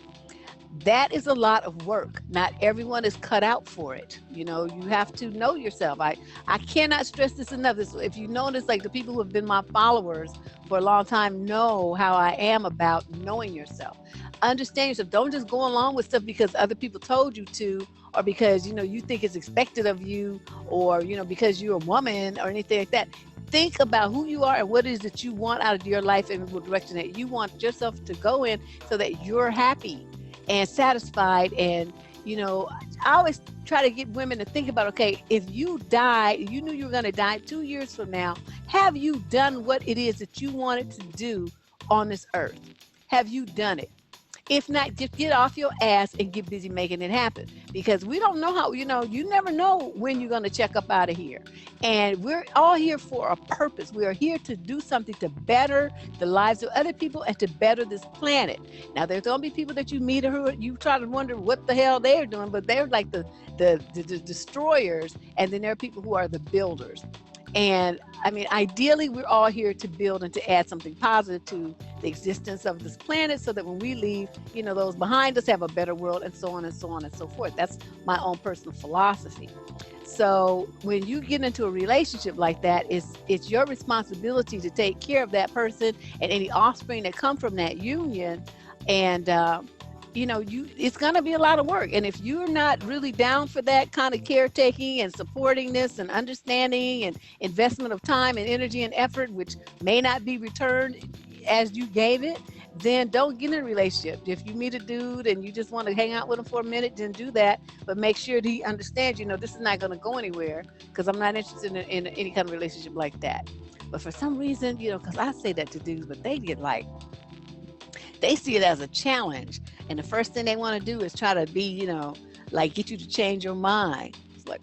That is a lot of work. Not everyone is cut out for it. You know, you have to know yourself. I cannot stress this enough. If you notice, like the people who have been my followers for a long time know how I am about knowing yourself. Understand yourself. Don't just go along with stuff because other people told you to, or because, you know, you think it's expected of you, or, you know, because you're a woman or anything like that. Think about who you are and what it is that you want out of your life and what direction that you want yourself to go in so that you're happy and satisfied. And, you know, I always try to get women to think about, okay, if you died, you knew you were going to die 2 years from now, have you done what it is that you wanted to do on this earth? Have you done it? If not, just get off your ass and get busy making it happen, because we don't know how, you know, you never know when you're going to check up out of here. And we're all here for a purpose. We are here to do something to better the lives of other people and to better this planet. Now, there's going to be people that you meet who you try to wonder what the hell they're doing, but they're like the destroyers. And then there are people who are the builders. And I mean, ideally, we're all here to build and to add something positive to the existence of this planet so that when we leave, you know, those behind us have a better world, and so on and so on and so forth. That's my own personal philosophy. So when you get into a relationship like that, it's your responsibility to take care of that person and any offspring that come from that union. And, you know, it's going to be a lot of work. And if you're not really down for that kind of caretaking and supporting this and understanding and investment of time and energy and effort, which may not be returned as you gave it, then don't get in a relationship. If you meet a dude and you just want to hang out with him for a minute, then do that. But make sure that he understands, you know, this is not going to go anywhere, because I'm not interested in any kind of relationship like that. But for some reason, you know, because I say that to dudes, but they get like, they see it as a challenge. And the first thing they want to do is try to be, you know, like get you to change your mind. It's like,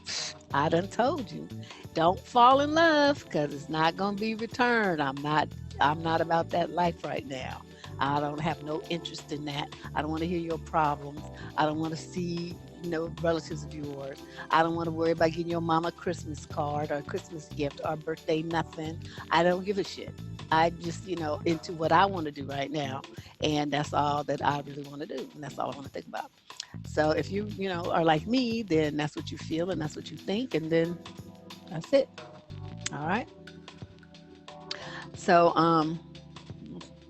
I done told you, don't fall in love, because it's not going to be returned. I'm not about that life right now. I don't have no interest in that. I don't want to hear your problems. I don't want to see, you know, relatives of yours. I don't want to worry about getting your mama a Christmas card or a Christmas gift or birthday, nothing. I don't give a shit. I just, you know, into what I want to do right now. And that's all that I really want to do. And that's all I want to think about. So if you, you know, are like me, then that's what you feel and that's what you think. And then that's it. All right. So,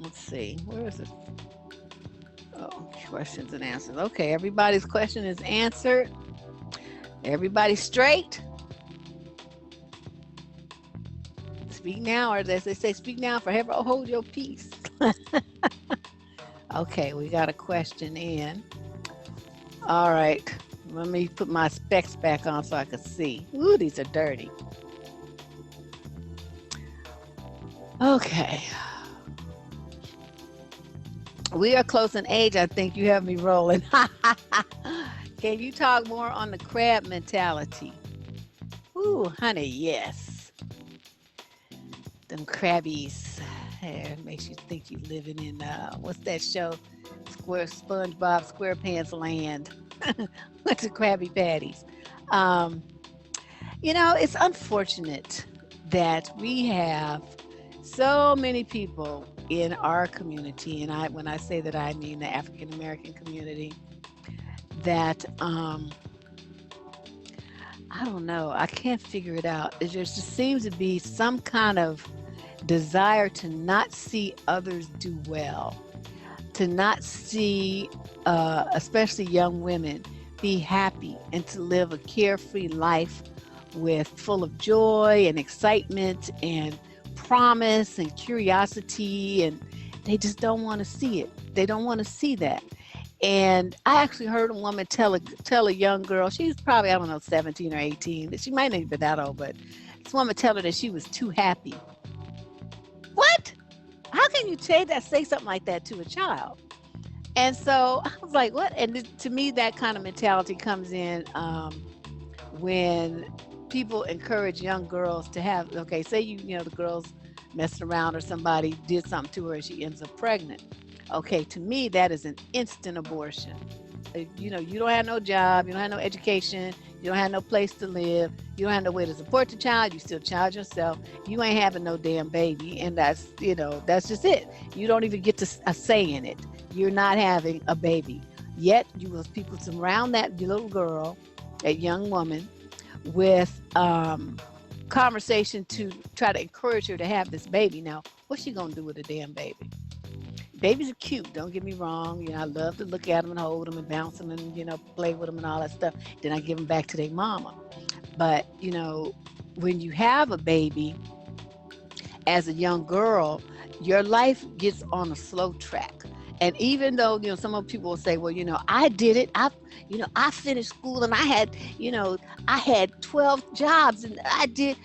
let's see, where is it? Oh, questions and answers. Okay, everybody's question is answered. Everybody straight? Speak now, or as they say, speak now, forever hold your peace. Okay, we got a question in. All right, let me put my specs back on so I can see. Ooh, these are dirty. Okay. We are close in age. I think you have me rolling. Can you talk more on the crab mentality? Ooh, honey, yes. Them crabbies. It makes you think you're living in what's that show? SpongeBob SquarePants Land. Went to Krabby Patties. Um, it's unfortunate that we have so many people in our community, and when I say that, I mean the African American community, that I don't know, I can't figure it out. There just seems to be some kind of desire to not see others do well, to not see, especially young women, be happy and to live a carefree life with full of joy and excitement and promise and curiosity, and they just don't want to see it. They don't want to see that. And I actually heard a woman tell a young girl, she's probably, I don't know, 17 or 18, she might not even be that old, but this woman tell her that she was too happy. What? How can you say something like that to a child? And so I was like, what? And to me, that kind of mentality comes in when people encourage young girls to have, okay, say the girl's messing around or somebody did something to her and she ends up pregnant. Okay, to me, that is an instant abortion. You don't have no job, you don't have no education, you don't have no place to live, you don't have no way to support the child, you still child yourself, you ain't having no damn baby, and that's just it. You don't even get a say in it. You're not having a baby. Yet people surround that little girl, that young woman, with conversation to try to encourage her to have this baby. Now, what's she gonna do with a damn baby? Babies are cute, don't get me wrong. I love to look at them and hold them and bounce them and, play with them and all that stuff. Then I give them back to their mama. But, when you have a baby as a young girl, your life gets on a slow track. And even though, some people will say, well, I did it. I finished school and I had 12 jobs and I did,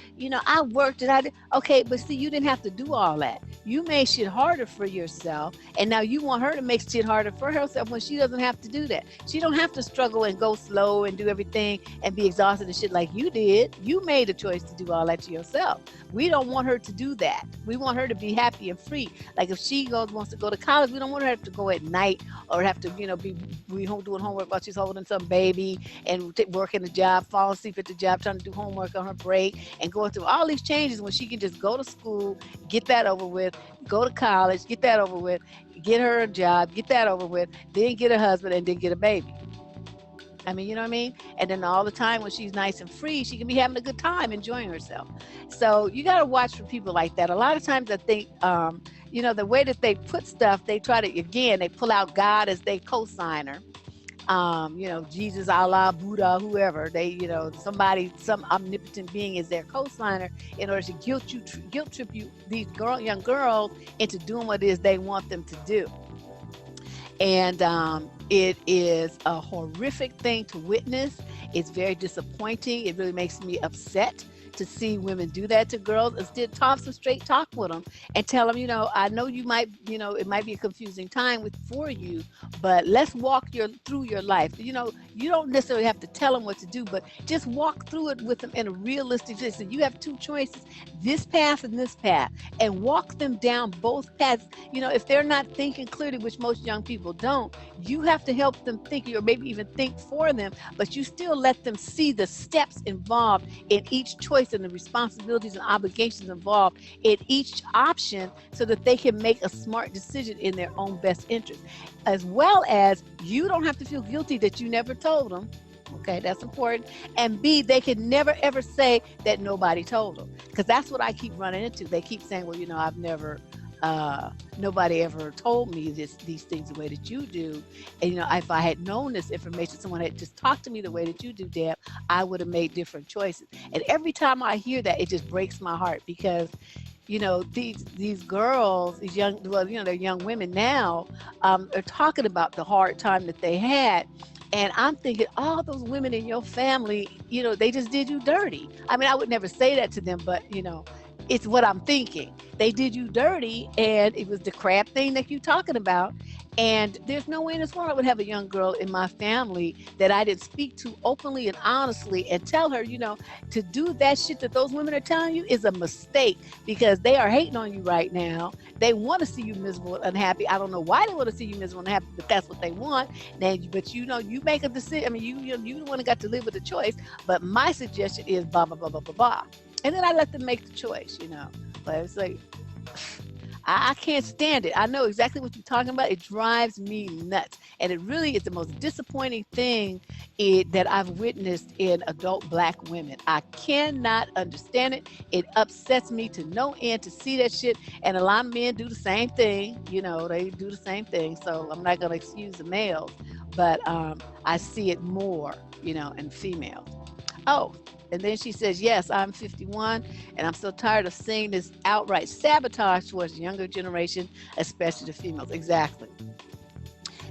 I worked and I did. Okay, but see, you didn't have to do all that. You made shit harder for yourself. And now you want her to make shit harder for herself when she doesn't have to do that. She don't have to struggle and go slow and do everything and be exhausted and shit like you did. You made a choice to do all that to yourself. We don't want her to do that. We want her to be happy and free. Like if she wants to go to college, we don't want her to go at night or have to, be home doing homework while she's holding some baby and working a job, falling asleep at the job, trying to do homework on her break and going through all these changes when she can just go to school, get that over with, go to college, get that over with, get her a job, get that over with, then get a husband and then get a baby. I mean, you know what I mean? And then all the time when she's nice and free, she can be having a good time, enjoying herself. So you got to watch for people like that. A lot of times I think, the way that they put stuff, they try to, again, they pull out God as their co-signer. Jesus, Allah, Buddha, whoever, some omnipotent being is their co-signer in order to guilt trip you, these young girls into doing what it is they want them to do. And it is a horrific thing to witness. It's very disappointing. It really makes me upset to see women do that to girls. Instead, talk some straight talk with them and tell them, I know you might, it might be a confusing time for you, but let's walk through your life. You don't necessarily have to tell them what to do, but just walk through it with them in a realistic way. So you have two choices, this path and this path, and walk them down both paths. If they're not thinking clearly, which most young people don't, you have to help them think, or maybe even think for them, but you still let them see the steps involved in each choice and the responsibilities and obligations involved in each option so that they can make a smart decision in their own best interest. As well as you don't have to feel guilty that you never told them. Okay, that's important. And B, they can never ever say that nobody told them, because that's what I keep running into. They keep saying, well, I've never, nobody ever told me these things the way that you do. And, if I had known this information, someone had just talked to me the way that you do, Deb, I would have made different choices. And every time I hear that, it just breaks my heart because, these girls, they're young women now, are talking about the hard time that they had. And I'm thinking, all those women in your family, they just did you dirty. I mean, I would never say that to them, but, it's what I'm thinking. They did you dirty, and it was the crap thing that you talking about. And there's no way in this world I would have a young girl in my family that I didn't speak to openly and honestly and tell her, to do that shit that those women are telling you is a mistake, because they are hating on you right now. They want to see you miserable and unhappy. I don't know why they want to see you miserable and unhappy, but that's what they want. But you make a decision. I mean, you the one that got to live with the choice. But my suggestion is blah, blah, blah, blah, blah, blah. And then I let them make the choice, But it's like, I can't stand it. I know exactly what you're talking about. It drives me nuts. And it really is the most disappointing thing that I've witnessed in adult Black women. I cannot understand it. It upsets me to no end to see that shit. And a lot of men do the same thing. They do the same thing. So I'm not going to excuse the males. But I see it more, in females. Oh, and then she says, yes, I'm 51, and I'm so tired of seeing this outright sabotage towards the younger generation, especially the females. Exactly.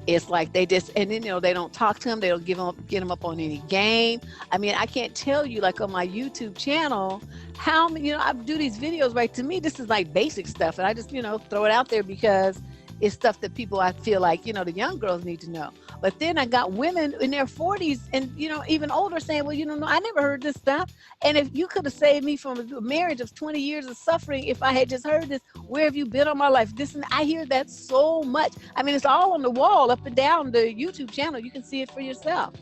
It's like they just, and then, they don't talk to them. They don't get them up on any game. I mean, I can't tell you, like on my YouTube channel, how many, I do these videos, right? To me, this is like basic stuff. And I just, throw it out there because it's stuff that people, I feel like, the young girls need to know. But then I got women in their 40s and, even older saying, well, no, I never heard this stuff. And if you could have saved me from a marriage of 20 years of suffering, if I had just heard this, where have you been all my life? I hear that so much. I mean, it's all on the wall, up and down the YouTube channel. You can see it for yourself.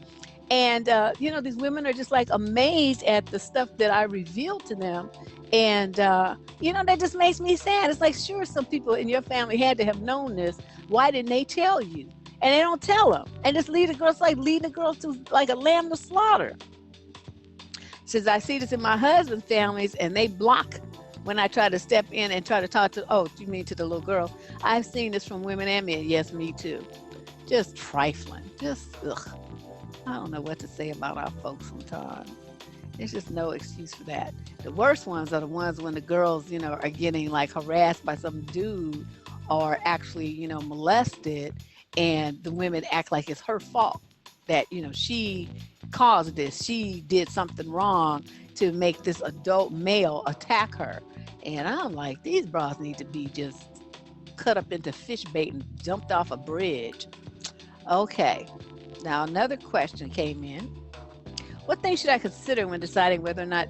And, these women are just like amazed at the stuff that I revealed to them. And, that just makes me sad. It's like, sure, some people in your family had to have known this. Why didn't they tell you? And they don't tell them. And just lead the girls, like leading the girls to like a lamb to slaughter. Since I see this in my husband's families, and they block when I try to step in and try to talk to, oh, you mean to the little girl? I've seen this from women and men. Yes, me too. Just trifling. Just, ugh. I don't know what to say about our folks sometimes. There's just no excuse for that. The worst ones are the ones when the girls, are getting like harassed by some dude or actually, molested, and the women act like it's her fault that, she caused this. She did something wrong to make this adult male attack her. And I'm like, these bras need to be just cut up into fish bait and jumped off a bridge. Okay. Now, another question came in. What things should I consider when deciding whether or not...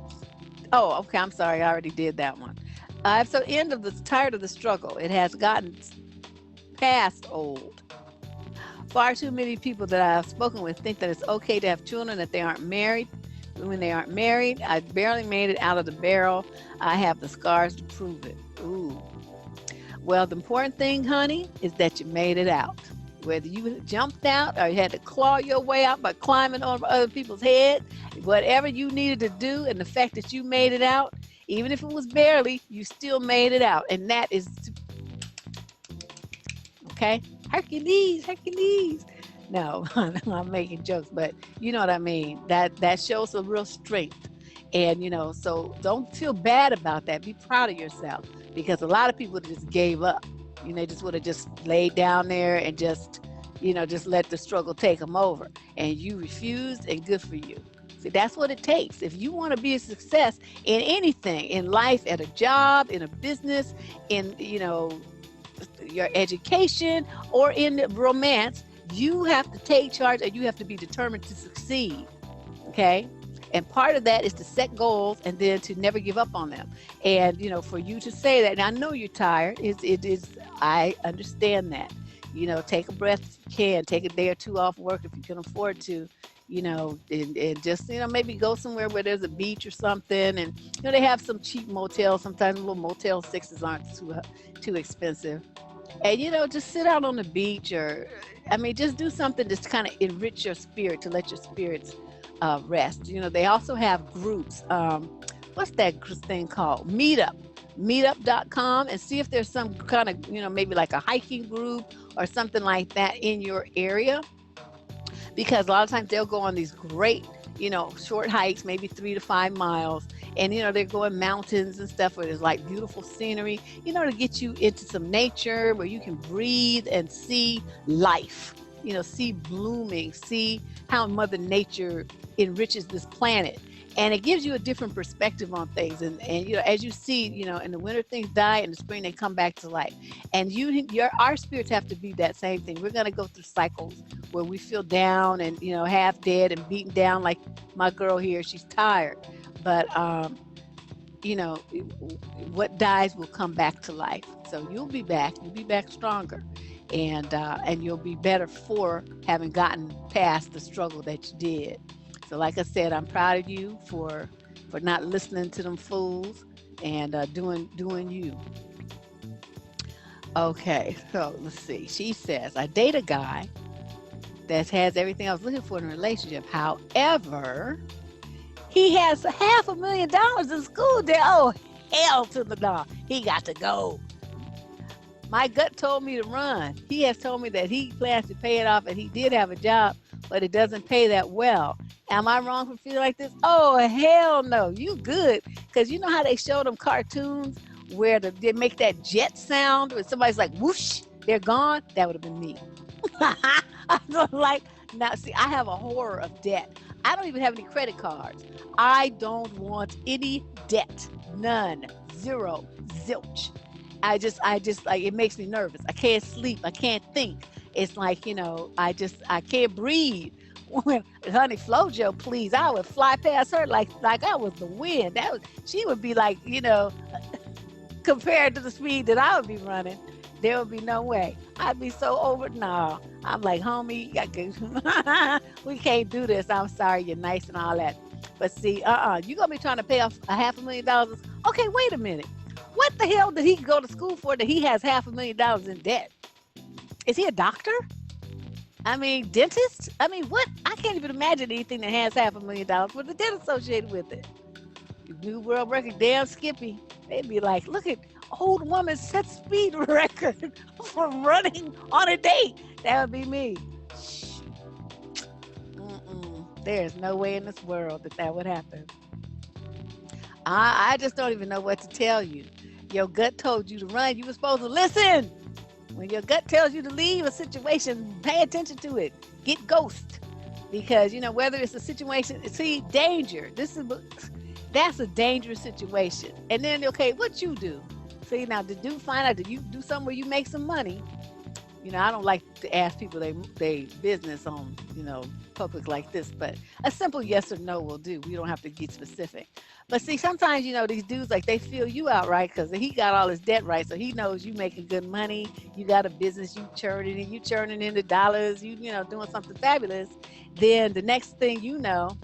Oh, okay, I'm sorry. I already did that one. I'm so tired of the struggle. It has gotten past old. Far too many people that I've spoken with think that it's okay to have children, that they aren't married. When they aren't married, I barely made it out of the barrel. I have the scars to prove it. Ooh. Well, the important thing, honey, is that you made it out. Whether you jumped out or you had to claw your way out by climbing over other people's heads, whatever you needed to do, and the fact that you made it out, even if it was barely, you still made it out. And that is, okay? Hercules. No, I'm making jokes, but you know what I mean. That shows a real strength. And, so don't feel bad about that. Be proud of yourself, because a lot of people just gave up. They just would have just laid down there and just let the struggle take them over. And you refused, and good for you. See, that's what it takes. If you want to be a success in anything, in life, at a job, in a business, in, your education, or in romance, you have to take charge, and you have to be determined to succeed. Okay? And part of that is to set goals and then to never give up on them. And, for you to say that, and I know you're tired, I understand that. Take a breath if you can, take a day or two off work if you can afford to, and just, maybe go somewhere where there's a beach or something. And, they have some cheap motels. Sometimes little Motel 6s aren't too expensive. And, just sit out on the beach, or, just do something to kind of enrich your spirit, to let your spirits rest. They also have groups. What's that thing called? Meetup.com, and see if there's some kind of, maybe like a hiking group or something like that in your area. Because a lot of times they'll go on these great, short hikes, maybe 3 to 5 miles. And, they're going mountains and stuff where there's like beautiful scenery, to get you into some nature where you can breathe and see life, see blooming, see how Mother Nature enriches this planet. And it gives you a different perspective on things. And you know, as you see, you know, in the winter things die, in the spring they come back to life. And our spirits have to be that same thing. We're going to go through cycles where we feel down and, you know, half dead and beaten down, like my girl here. She's tired, but you know, what dies will come back to life. So you'll be back stronger, and you'll be better for having gotten past the struggle that you did. So like I said, I'm proud of you for not listening to them fools and doing you. Okay, so let's see. She says, I date a guy that has everything I was looking for in a relationship. However, he has $500,000 in school debt. Oh, hell to the no. He got to go. My gut told me to run. He has told me that he plans to pay it off, and he did have a job, but it doesn't pay that well. Am I wrong for feeling like this? Oh, hell no. You good. Because you know how they show them cartoons where they make that jet sound when somebody's like, whoosh, they're gone? That would have been me. I'm like, now, see, I have a horror of debt. I don't even have any credit cards. I don't want any debt. None. Zero. Zilch. I just like, it makes me nervous. I can't sleep. I can't think. It's like, you know, I can't breathe. When honey Flojo, please, I would fly past her like I was the wind. She would be like, you know, compared to the speed that I would be running, there would be no way. I'd be so over. No, I'm like, homie, we can't do this. I'm sorry, you're nice and all that. But see, you're going to be trying to pay off $500,000. Okay, wait a minute. What the hell did he go to school for that he has $500,000 in debt? Is he a doctor? I mean, dentist? I mean, what? I can't even imagine anything that has $500,000 with the debt associated with it. New world record, damn Skippy. They'd be like, look at old woman set speed record from running on a date. That would be me. There's no way in this world that would happen. I just don't even know what to tell you. Your gut told you to run. You were supposed to listen. When your gut tells you to leave a situation, pay attention to it. Get ghost. Because, you know, whether it's a situation, see, danger. That's a dangerous situation. And then, okay, what you do? See, now, did you find out, did you do something where you make some money? You know, I don't like to ask people they business on, you know, public like this, but a simple yes or no will do. We don't have to get specific. But see, sometimes, you know, these dudes, like, they feel you out, right? Because he got all his debt right. So he knows you making good money. You got a business, you churning into dollars, you know, doing something fabulous. Then the next thing you know,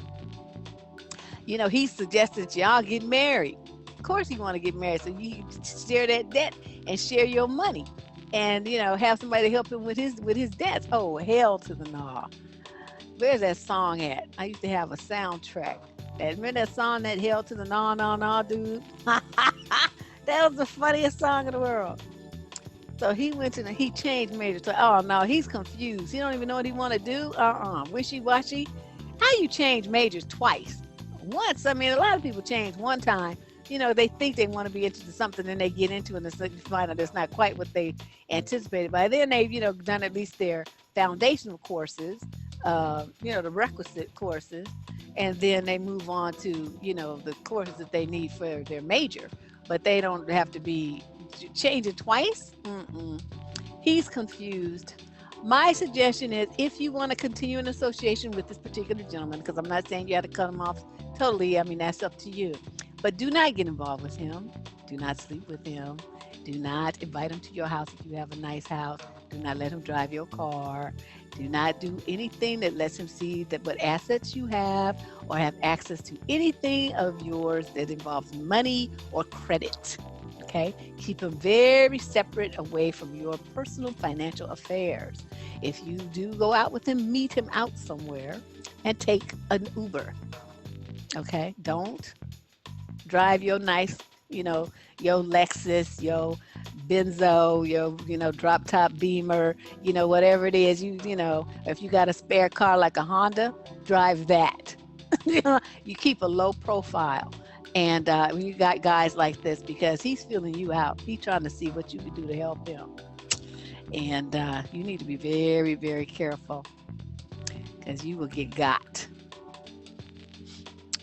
he suggested y'all get married. Of course you want to get married. So you share that debt and share your money. And, you know, have somebody help him with his debts. Oh, hell to the no. Where's that song at? I used to have a soundtrack. Remember that song, that hell to the no, dude? That was the funniest song in the world. So he he changed majors. So, oh no, he's confused. He don't even know what he want to do. Wishy-washy. How you change majors twice? Once, I mean, a lot of people change one time. You know, they think they want to be into something, then they get into it, and they find out it's not quite what they anticipated. By then, they've, you know, done at least their foundational courses, the requisite courses, and then they move on to, you know, the courses that they need for their major. But they don't have to be changing twice. He's confused. My suggestion is, if you want to continue an association with this particular gentleman, because I'm not saying you have to cut him off totally, I mean, that's up to you. But do not get involved with him. Do not sleep with him. Do not invite him to your house if you have a nice house. Do not let him drive your car. Do not do anything that lets him see that what assets you have or have access to anything of yours that involves money or credit. Okay? Keep him very separate away from your personal financial affairs. If you do go out with him, meet him out somewhere and take an Uber. Okay? Don't drive your nice, you know, your Lexus, your Benzo, your drop top Beamer, you know, whatever it is, you know, if you got a spare car like a Honda, drive that. You keep a low profile. And when you got guys like this, because he's feeling you out, he's trying to see what you can do to help him. And you need to be very, very careful, because you will get got.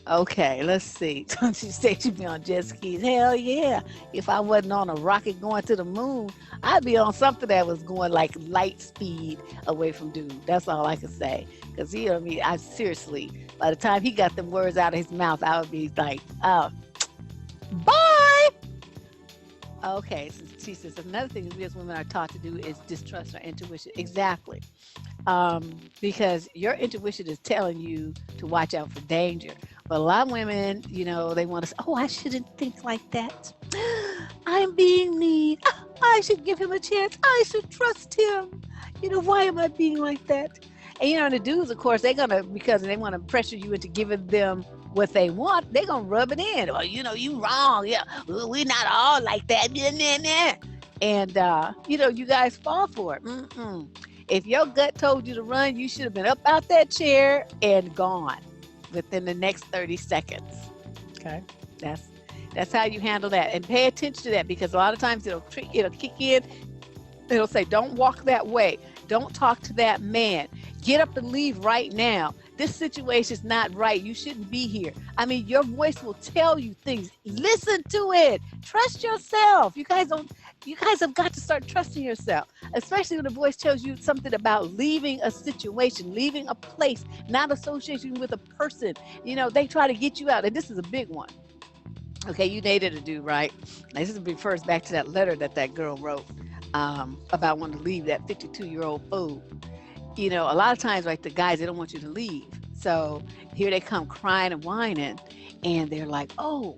Okay, let's see. She said she'd be on jet skis. Hell yeah. If I wasn't on a rocket going to the moon, I'd be on something that was going like light speed away from dude. That's all I can say. Because, you know what I mean? I seriously, by the time he got the words out of his mouth, I would be like, bye. Okay, so she says another thing we as women are taught to do is distrust our intuition. Exactly. Because your intuition is telling you to watch out for danger. But a lot of women, you know, they want to say, oh, I shouldn't think like that. I'm being mean. I should give him a chance. I should trust him. You know, why am I being like that? And, you know, the dudes, of course, they're going to, because they want to pressure you into giving them what they want, they're going to rub it in. Or, you know, you wrong. Yeah, well, we're not all like that. And, you know, you guys fall for it. If your gut told you to run, you should have been up out that chair and gone within the next 30 seconds. Okay, that's how you handle that, and pay attention to that, because a lot of times it'll kick in. It'll say, don't walk that way, don't talk to that man, get up and leave right now, this situation's not right, you shouldn't be here. I mean, your voice will tell you things. Listen to it. Trust yourself. You guys have got to start trusting yourself, especially when the voice tells you something about leaving a situation, leaving a place, not associating with a person. You know, they try to get you out. And this is a big one. Okay, you dated a dude, right? Now, this refers back to that letter that girl wrote about wanting to leave that 52-year-old fool. You know, a lot of times, like, the guys, they don't want you to leave. So here they come crying and whining, and they're like, oh,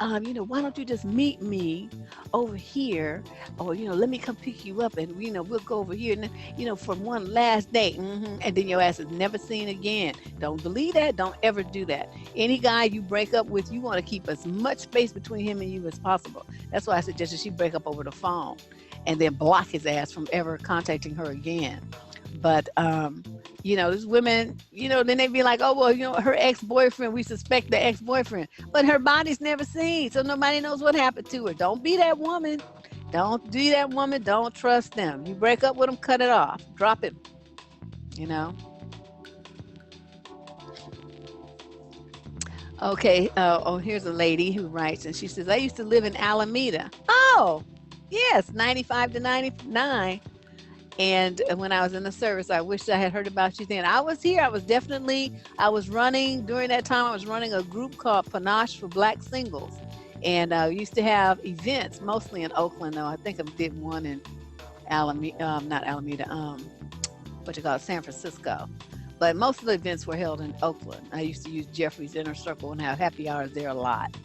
you know, why don't you just meet me over here? Or, you know, let me come pick you up, and, you know, we'll go over here, and, you know, for one last date. And then your ass is never seen again. Don't believe that. Don't ever do that. Any guy you break up with, you want to keep as much space between him and you as possible. That's why I suggested she break up over the phone and then block his ass from ever contacting her again. But, you know, there's women, you know, then they be like, oh, well, you know, her ex-boyfriend, we suspect the ex-boyfriend, but her body's never seen, so nobody knows what happened to her. Don't be that woman. Don't be that woman. Don't trust them. You break up with them, cut it off. Drop it, you know. Okay, here's a lady who writes, and she says, I used to live in Alameda. Oh, yes, 95 to 99. And when I was in the service, I wished I had heard about you then. I was here. I was running, during that time, I was running a group called Panache for Black Singles. And I used to have events, mostly in Oakland, though. I think I did one in San Francisco. But most of the events were held in Oakland. I used to use Jeffrey's Inner Circle and have happy hours there a lot.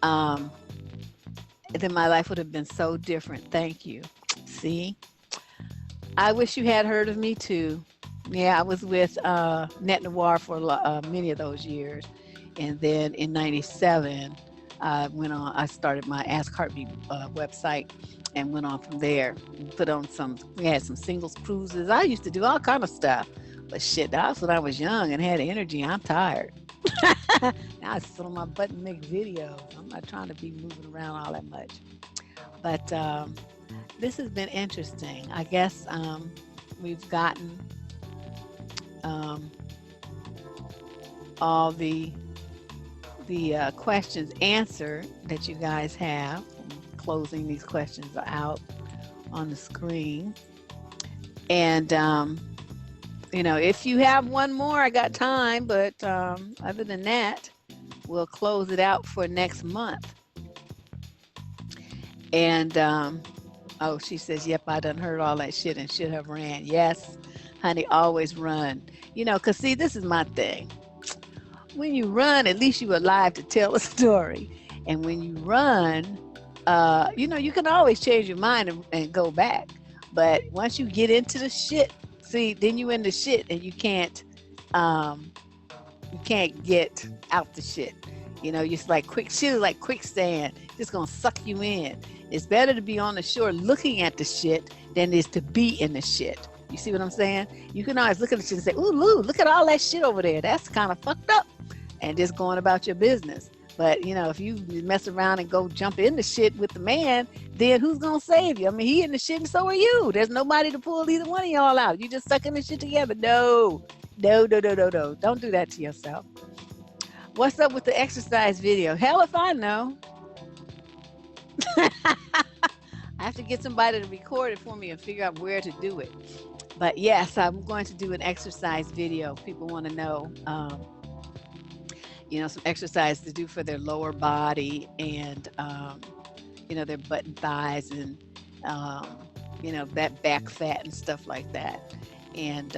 Then my life would have been so different. Thank you. See? I wish you had heard of me too. Yeah, I was with Net Noir for many of those years. And then in 97, I started my Ask Heartbeat website and went on from there. We had some singles cruises. I used to do all kind of stuff. But shit, that's when I was young and had energy. I'm tired. Now I sit on my butt and make videos. I'm not trying to be moving around all that much. But this has been interesting. I guess we've gotten all the questions answered that you guys have. I'm closing these questions out on the screen. And you know, if you have one more, I got time, but other than that, we'll close it out for next month. And oh, she says, yep, I done heard all that shit and should have ran. Yes, honey, always run. You know, because see, this is my thing. When you run, at least you're alive to tell a story. And when you run, you know, you can always change your mind and go back. But once you get into the shit, see, then you in the shit and you can't get out the shit. You know, it's like shit is like quicksand. It's gonna suck you in. It's better to be on the shore looking at the shit than it is to be in the shit. You see what I'm saying? You can always look at the shit and say, ooh, look at all that shit over there. That's kind of fucked up. And just going about your business. But, you know, if you mess around and go jump in the shit with the man, then who's going to save you? I mean, he in the shit and so are you. There's nobody to pull either one of y'all out. You just sucking the shit together. No. Don't do that to yourself. What's up with the exercise video? Hell if I know. I have to get somebody to record it for me and figure out where to do it. But yes, I'm going to do an exercise video. People want to know, you know, some exercise to do for their lower body and, you know, their butt and thighs and, you know, that back fat and stuff like that. And,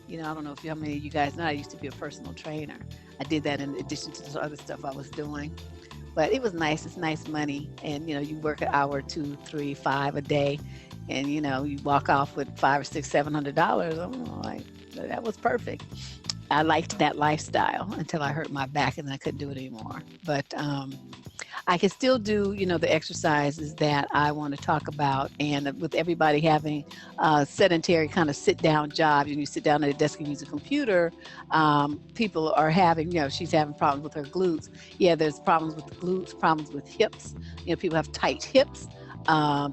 you know, I don't know if how many of you guys know, I used to be a personal trainer. I did that in addition to the other stuff I was doing. But it was nice. It's nice money. And, you know, you work an hour, 2, 3, 5 a day. And, you know, you walk off with $500 or $600, $700. I'm like, that was perfect. I liked that lifestyle until I hurt my back and I couldn't do it anymore. But I can still do, you know, the exercises that I want to talk about. And with everybody having sedentary kind of sit down jobs, and you sit down at a desk and use a computer, people are having, you know, she's having problems with her glutes. Yeah, there's problems with the glutes, problems with hips. You know, people have tight hips.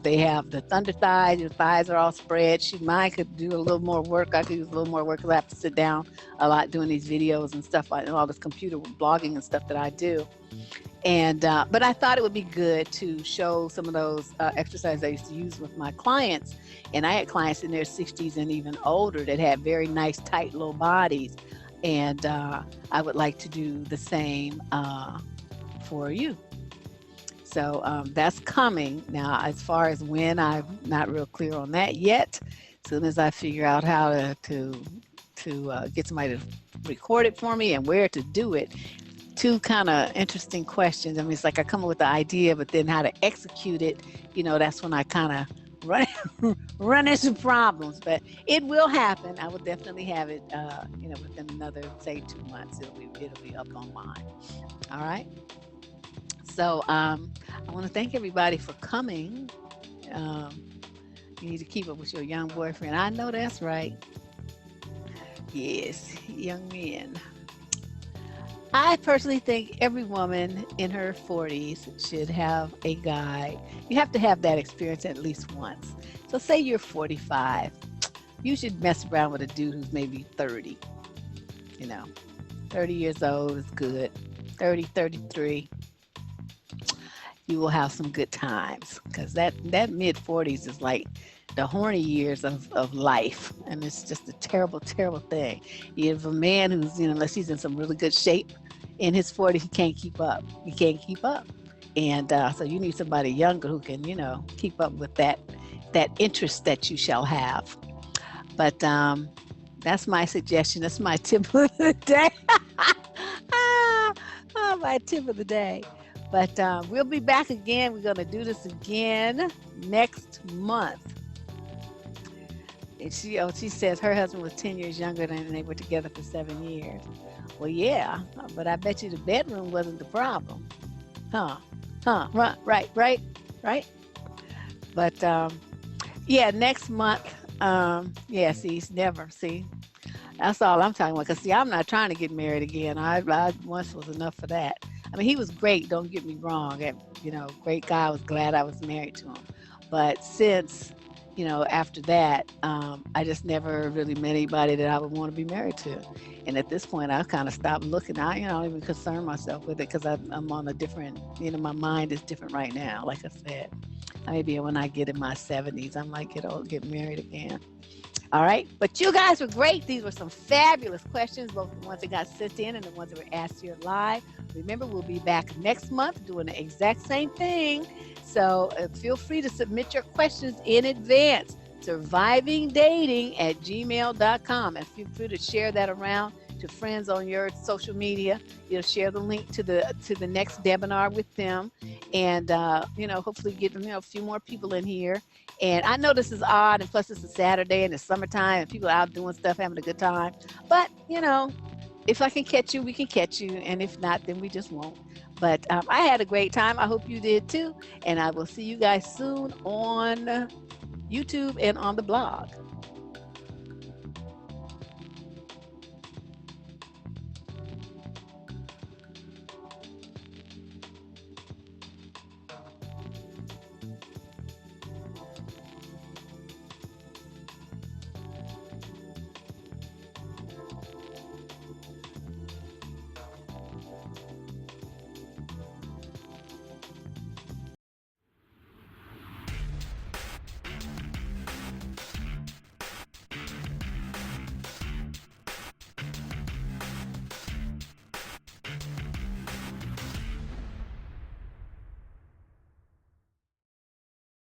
They have the thunder thighs, your thighs are all spread. Mine could do a little more work. I could use a little more work because I have to sit down a lot doing these videos and stuff like, and all this computer blogging and stuff that I do. And, but I thought it would be good to show some of those exercises I used to use with my clients. And I had clients in their 60s and even older that had very nice, tight little bodies. And I would like to do the same for you. So that's coming. Now, as far as when, I'm not real clear on that yet. As soon as I figure out how to get somebody to record it for me and where to do it. Two kind of interesting questions. I mean, it's like I come up with the idea, but then how to execute it, you know, that's when I kind of run into problems. But it will happen. I will definitely have it, you know, within another, say, 2 months. It'll be up online. All right. So I want to thank everybody for coming. You need to keep up with your young boyfriend. I know that's right. Yes, young men. I personally think every woman in her 40s should have a guy. You have to have that experience at least once. So say you're 45. You should mess around with a dude who's maybe 30. You know, 30 years old is good. 30, 33. You will have some good times because that mid 40s is like the horny years of life. And it's just a terrible, terrible thing. You have a man who's, you know, unless he's in some really good shape in his 40s, he can't keep up. He can't keep up. And so you need somebody younger who can, you know, keep up with that interest that you shall have. But that's my suggestion. That's my tip of the day. My tip of the day. But we'll be back again. We're going to do this again next month. And she says her husband was 10 years younger than they were together for 7 years. Well, yeah, but I bet you the bedroom wasn't the problem. Right. But yeah, next month, yeah, see, never, see. That's all I'm talking about. Because, see, I'm not trying to get married again. I once was enough for that. I mean, he was great, don't get me wrong. You know, great guy. I was glad I was married to him. But since, you know, after that, I just never really met anybody that I would want to be married to. And at this point, I kind of stopped looking. I don't even concern myself with it because I'm on a different, you know, my mind is different right now. Like I said, maybe when I get in my 70s, I might get married again. All right. But you guys were great. These were some fabulous questions, both the ones that got sent in and the ones that were asked here live. Remember, we'll be back next month doing the exact same thing. So feel free to submit your questions in advance. survivingdating@gmail.com, and feel free to share that around to friends on your social media. You'll share the link to the next webinar with them, and you know, hopefully get, you know, a few more people in here. And I know this is odd, and plus it's a Saturday and it's summertime and people are out doing stuff, having a good time. But you know, if I can catch you, we can catch you, and if not, then we just won't. But I had a great time. I hope you did too, and I will see you guys soon on YouTube and on the blog.